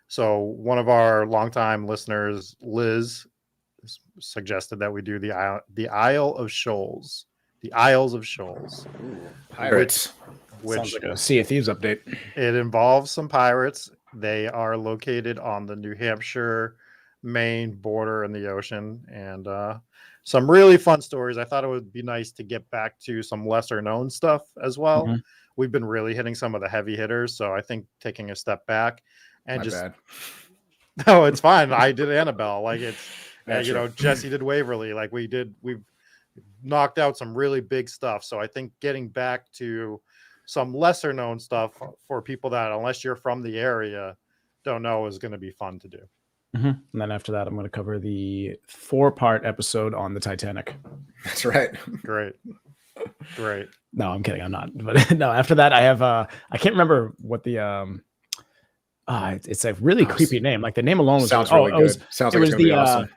[SPEAKER 5] So one of our longtime listeners, Liz, suggested that we do the Isle of Shoals. The Isles of Shoals.
[SPEAKER 2] Pirates.
[SPEAKER 4] Sounds
[SPEAKER 5] Which
[SPEAKER 4] like a Sea of Thieves update.
[SPEAKER 5] it involves some pirates. They are located on the New Hampshire, Maine border in the ocean, and some really fun stories. I thought it would be nice to get back to some lesser known stuff as well.
[SPEAKER 4] Mhm.
[SPEAKER 5] We've been really hitting some of the heavy hitters, so I think taking a step back and
[SPEAKER 2] My
[SPEAKER 5] just
[SPEAKER 2] bad.
[SPEAKER 5] no, it's fine. I did Annabelle, like it's
[SPEAKER 2] That's
[SPEAKER 5] you know,
[SPEAKER 2] right.
[SPEAKER 5] Jesse did Waverly, like we've knocked out some really big stuff. So I think getting back to some lesser known stuff for people that, unless you're from the area, don't know, is going to be fun to do.
[SPEAKER 4] And then after that, I'm going to cover the 4-part episode on the Titanic.
[SPEAKER 2] That's right.
[SPEAKER 5] Great.
[SPEAKER 4] No, I'm kidding. I'm not. But no, after that, I have I can't remember what the it's a really creepy name. Like the name alone was
[SPEAKER 2] Sounds really good. Sounds like it's gonna be awesome.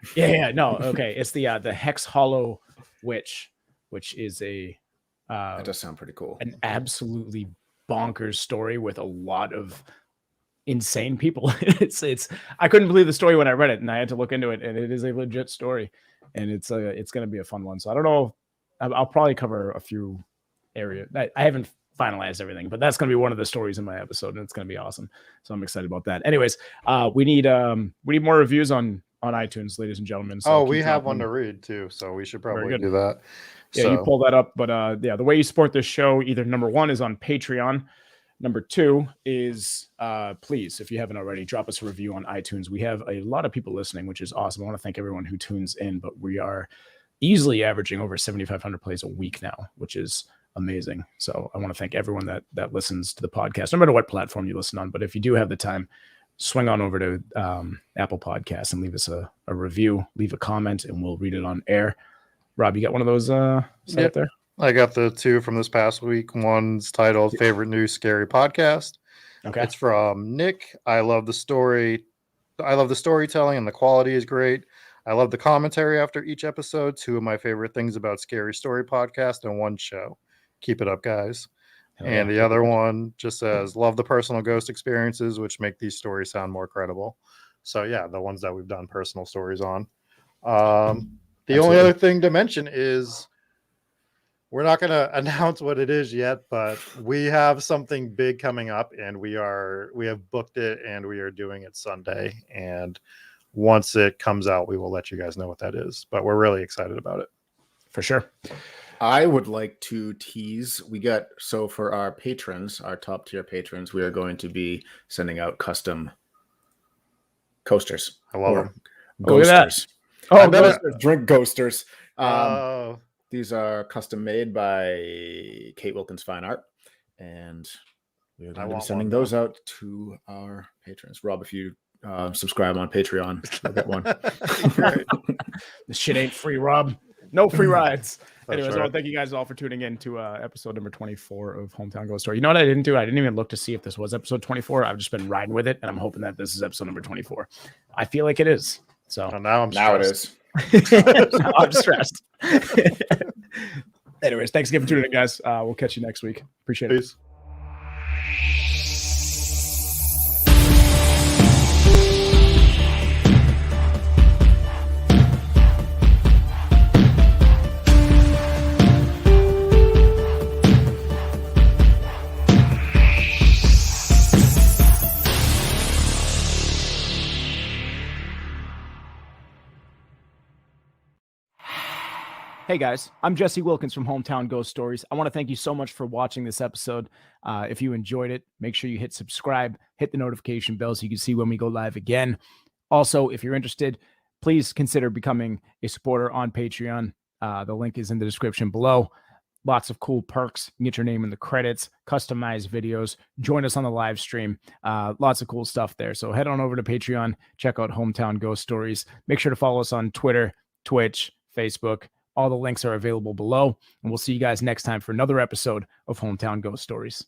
[SPEAKER 4] No, okay. It's the Hex Hollow Witch, which is a
[SPEAKER 2] That does sound pretty cool.
[SPEAKER 4] an absolutely bonkers story with a lot of insane people. it's I couldn't believe the story when I read it, and I had to look into it, and it is a legit story, and it's going to be a fun one. So I don't know. I'll probably cover a few areas. I haven't finalized everything, but that's going to be one of the stories in my episode, and it's going to be awesome. So I'm excited about that. Anyways, we need more reviews on iTunes, ladies and gentlemen. So
[SPEAKER 5] We
[SPEAKER 4] keep
[SPEAKER 5] have
[SPEAKER 4] dropping.
[SPEAKER 5] one to read too, so we should
[SPEAKER 4] Very
[SPEAKER 5] probably
[SPEAKER 4] good.
[SPEAKER 5] do that.
[SPEAKER 4] Yeah, you pull that up. But the way you support this show, either number 1 is on Patreon. Number 2 is please, if you haven't already, drop us a review on iTunes. We have a lot of people listening, which is awesome. I want to thank everyone who tunes in, but we are easily averaging over 7,500 plays a week now, which is amazing. So I want to thank everyone that listens to the podcast, no matter what platform you listen on. But if you do have the time, swing on over to Apple Podcasts and leave us a review, leave a comment, and we'll read it on air. Rob, you got one of those set up there?
[SPEAKER 5] I got the 2 from this past week. One's titled Favorite New Scary Podcast.
[SPEAKER 4] Okay.
[SPEAKER 5] It's from Nick. I love the story. I love the storytelling, and the quality is great. I love the commentary after each episode. 2 of my favorite things about Scary Story Podcast and one show. Keep it up, guys. And the other one just says, love the personal ghost experiences, which make these stories sound more credible. So yeah, the ones that we've done personal stories on. The only other thing to mention is we're not going to announce what it is yet, but we have something big coming up, and we have booked it, and we are doing it Sunday. And once it comes out, we will let you guys know what that is, but we're really excited about it.
[SPEAKER 4] For sure.
[SPEAKER 2] I would like to tease. So for our patrons, our top tier patrons, we are going to be sending out custom coasters.
[SPEAKER 5] I love them.
[SPEAKER 4] Look at that.
[SPEAKER 2] Ghosters.
[SPEAKER 4] Oh,
[SPEAKER 2] Ghosters. Drink ghosters.
[SPEAKER 5] Oh,
[SPEAKER 2] These are custom made by Kate Wilkins Fine Art, and we're going to be sending those out to our patrons. Rob, if you subscribe on Patreon, you'll get one.
[SPEAKER 4] This shit ain't free, Rob. No free rides. Anyways,
[SPEAKER 5] right.
[SPEAKER 4] I want to thank you guys all for tuning in to episode number 24 of Hometown Ghost Story. You know what I didn't do? I didn't even look to see if this was episode 24. I've just been riding with it, and I'm hoping that this is episode number 24. I feel like it is. So
[SPEAKER 5] now I'm stressed.
[SPEAKER 4] now I'm stressed. Anyways, thanks again for tuning in, guys. We'll catch you next week. Appreciate it.
[SPEAKER 5] Peace.
[SPEAKER 4] Hey guys, I'm Jesse Wilkins from Hometown Ghost Stories. I want to thank you so much for watching this episode. If you enjoyed it, make sure you hit subscribe, hit the notification bell so you can see when we go live again. Also, if you're interested, please consider becoming a supporter on Patreon. The link is in the description below. Lots of cool perks. You can get your name in the credits, customized videos, join us on the live stream. Lots of cool stuff there. So head on over to Patreon, check out Hometown Ghost Stories. Make sure to follow us on Twitter, Twitch, Facebook. All the links are available below, and we'll see you guys next time for another episode of Hometown Ghost Stories.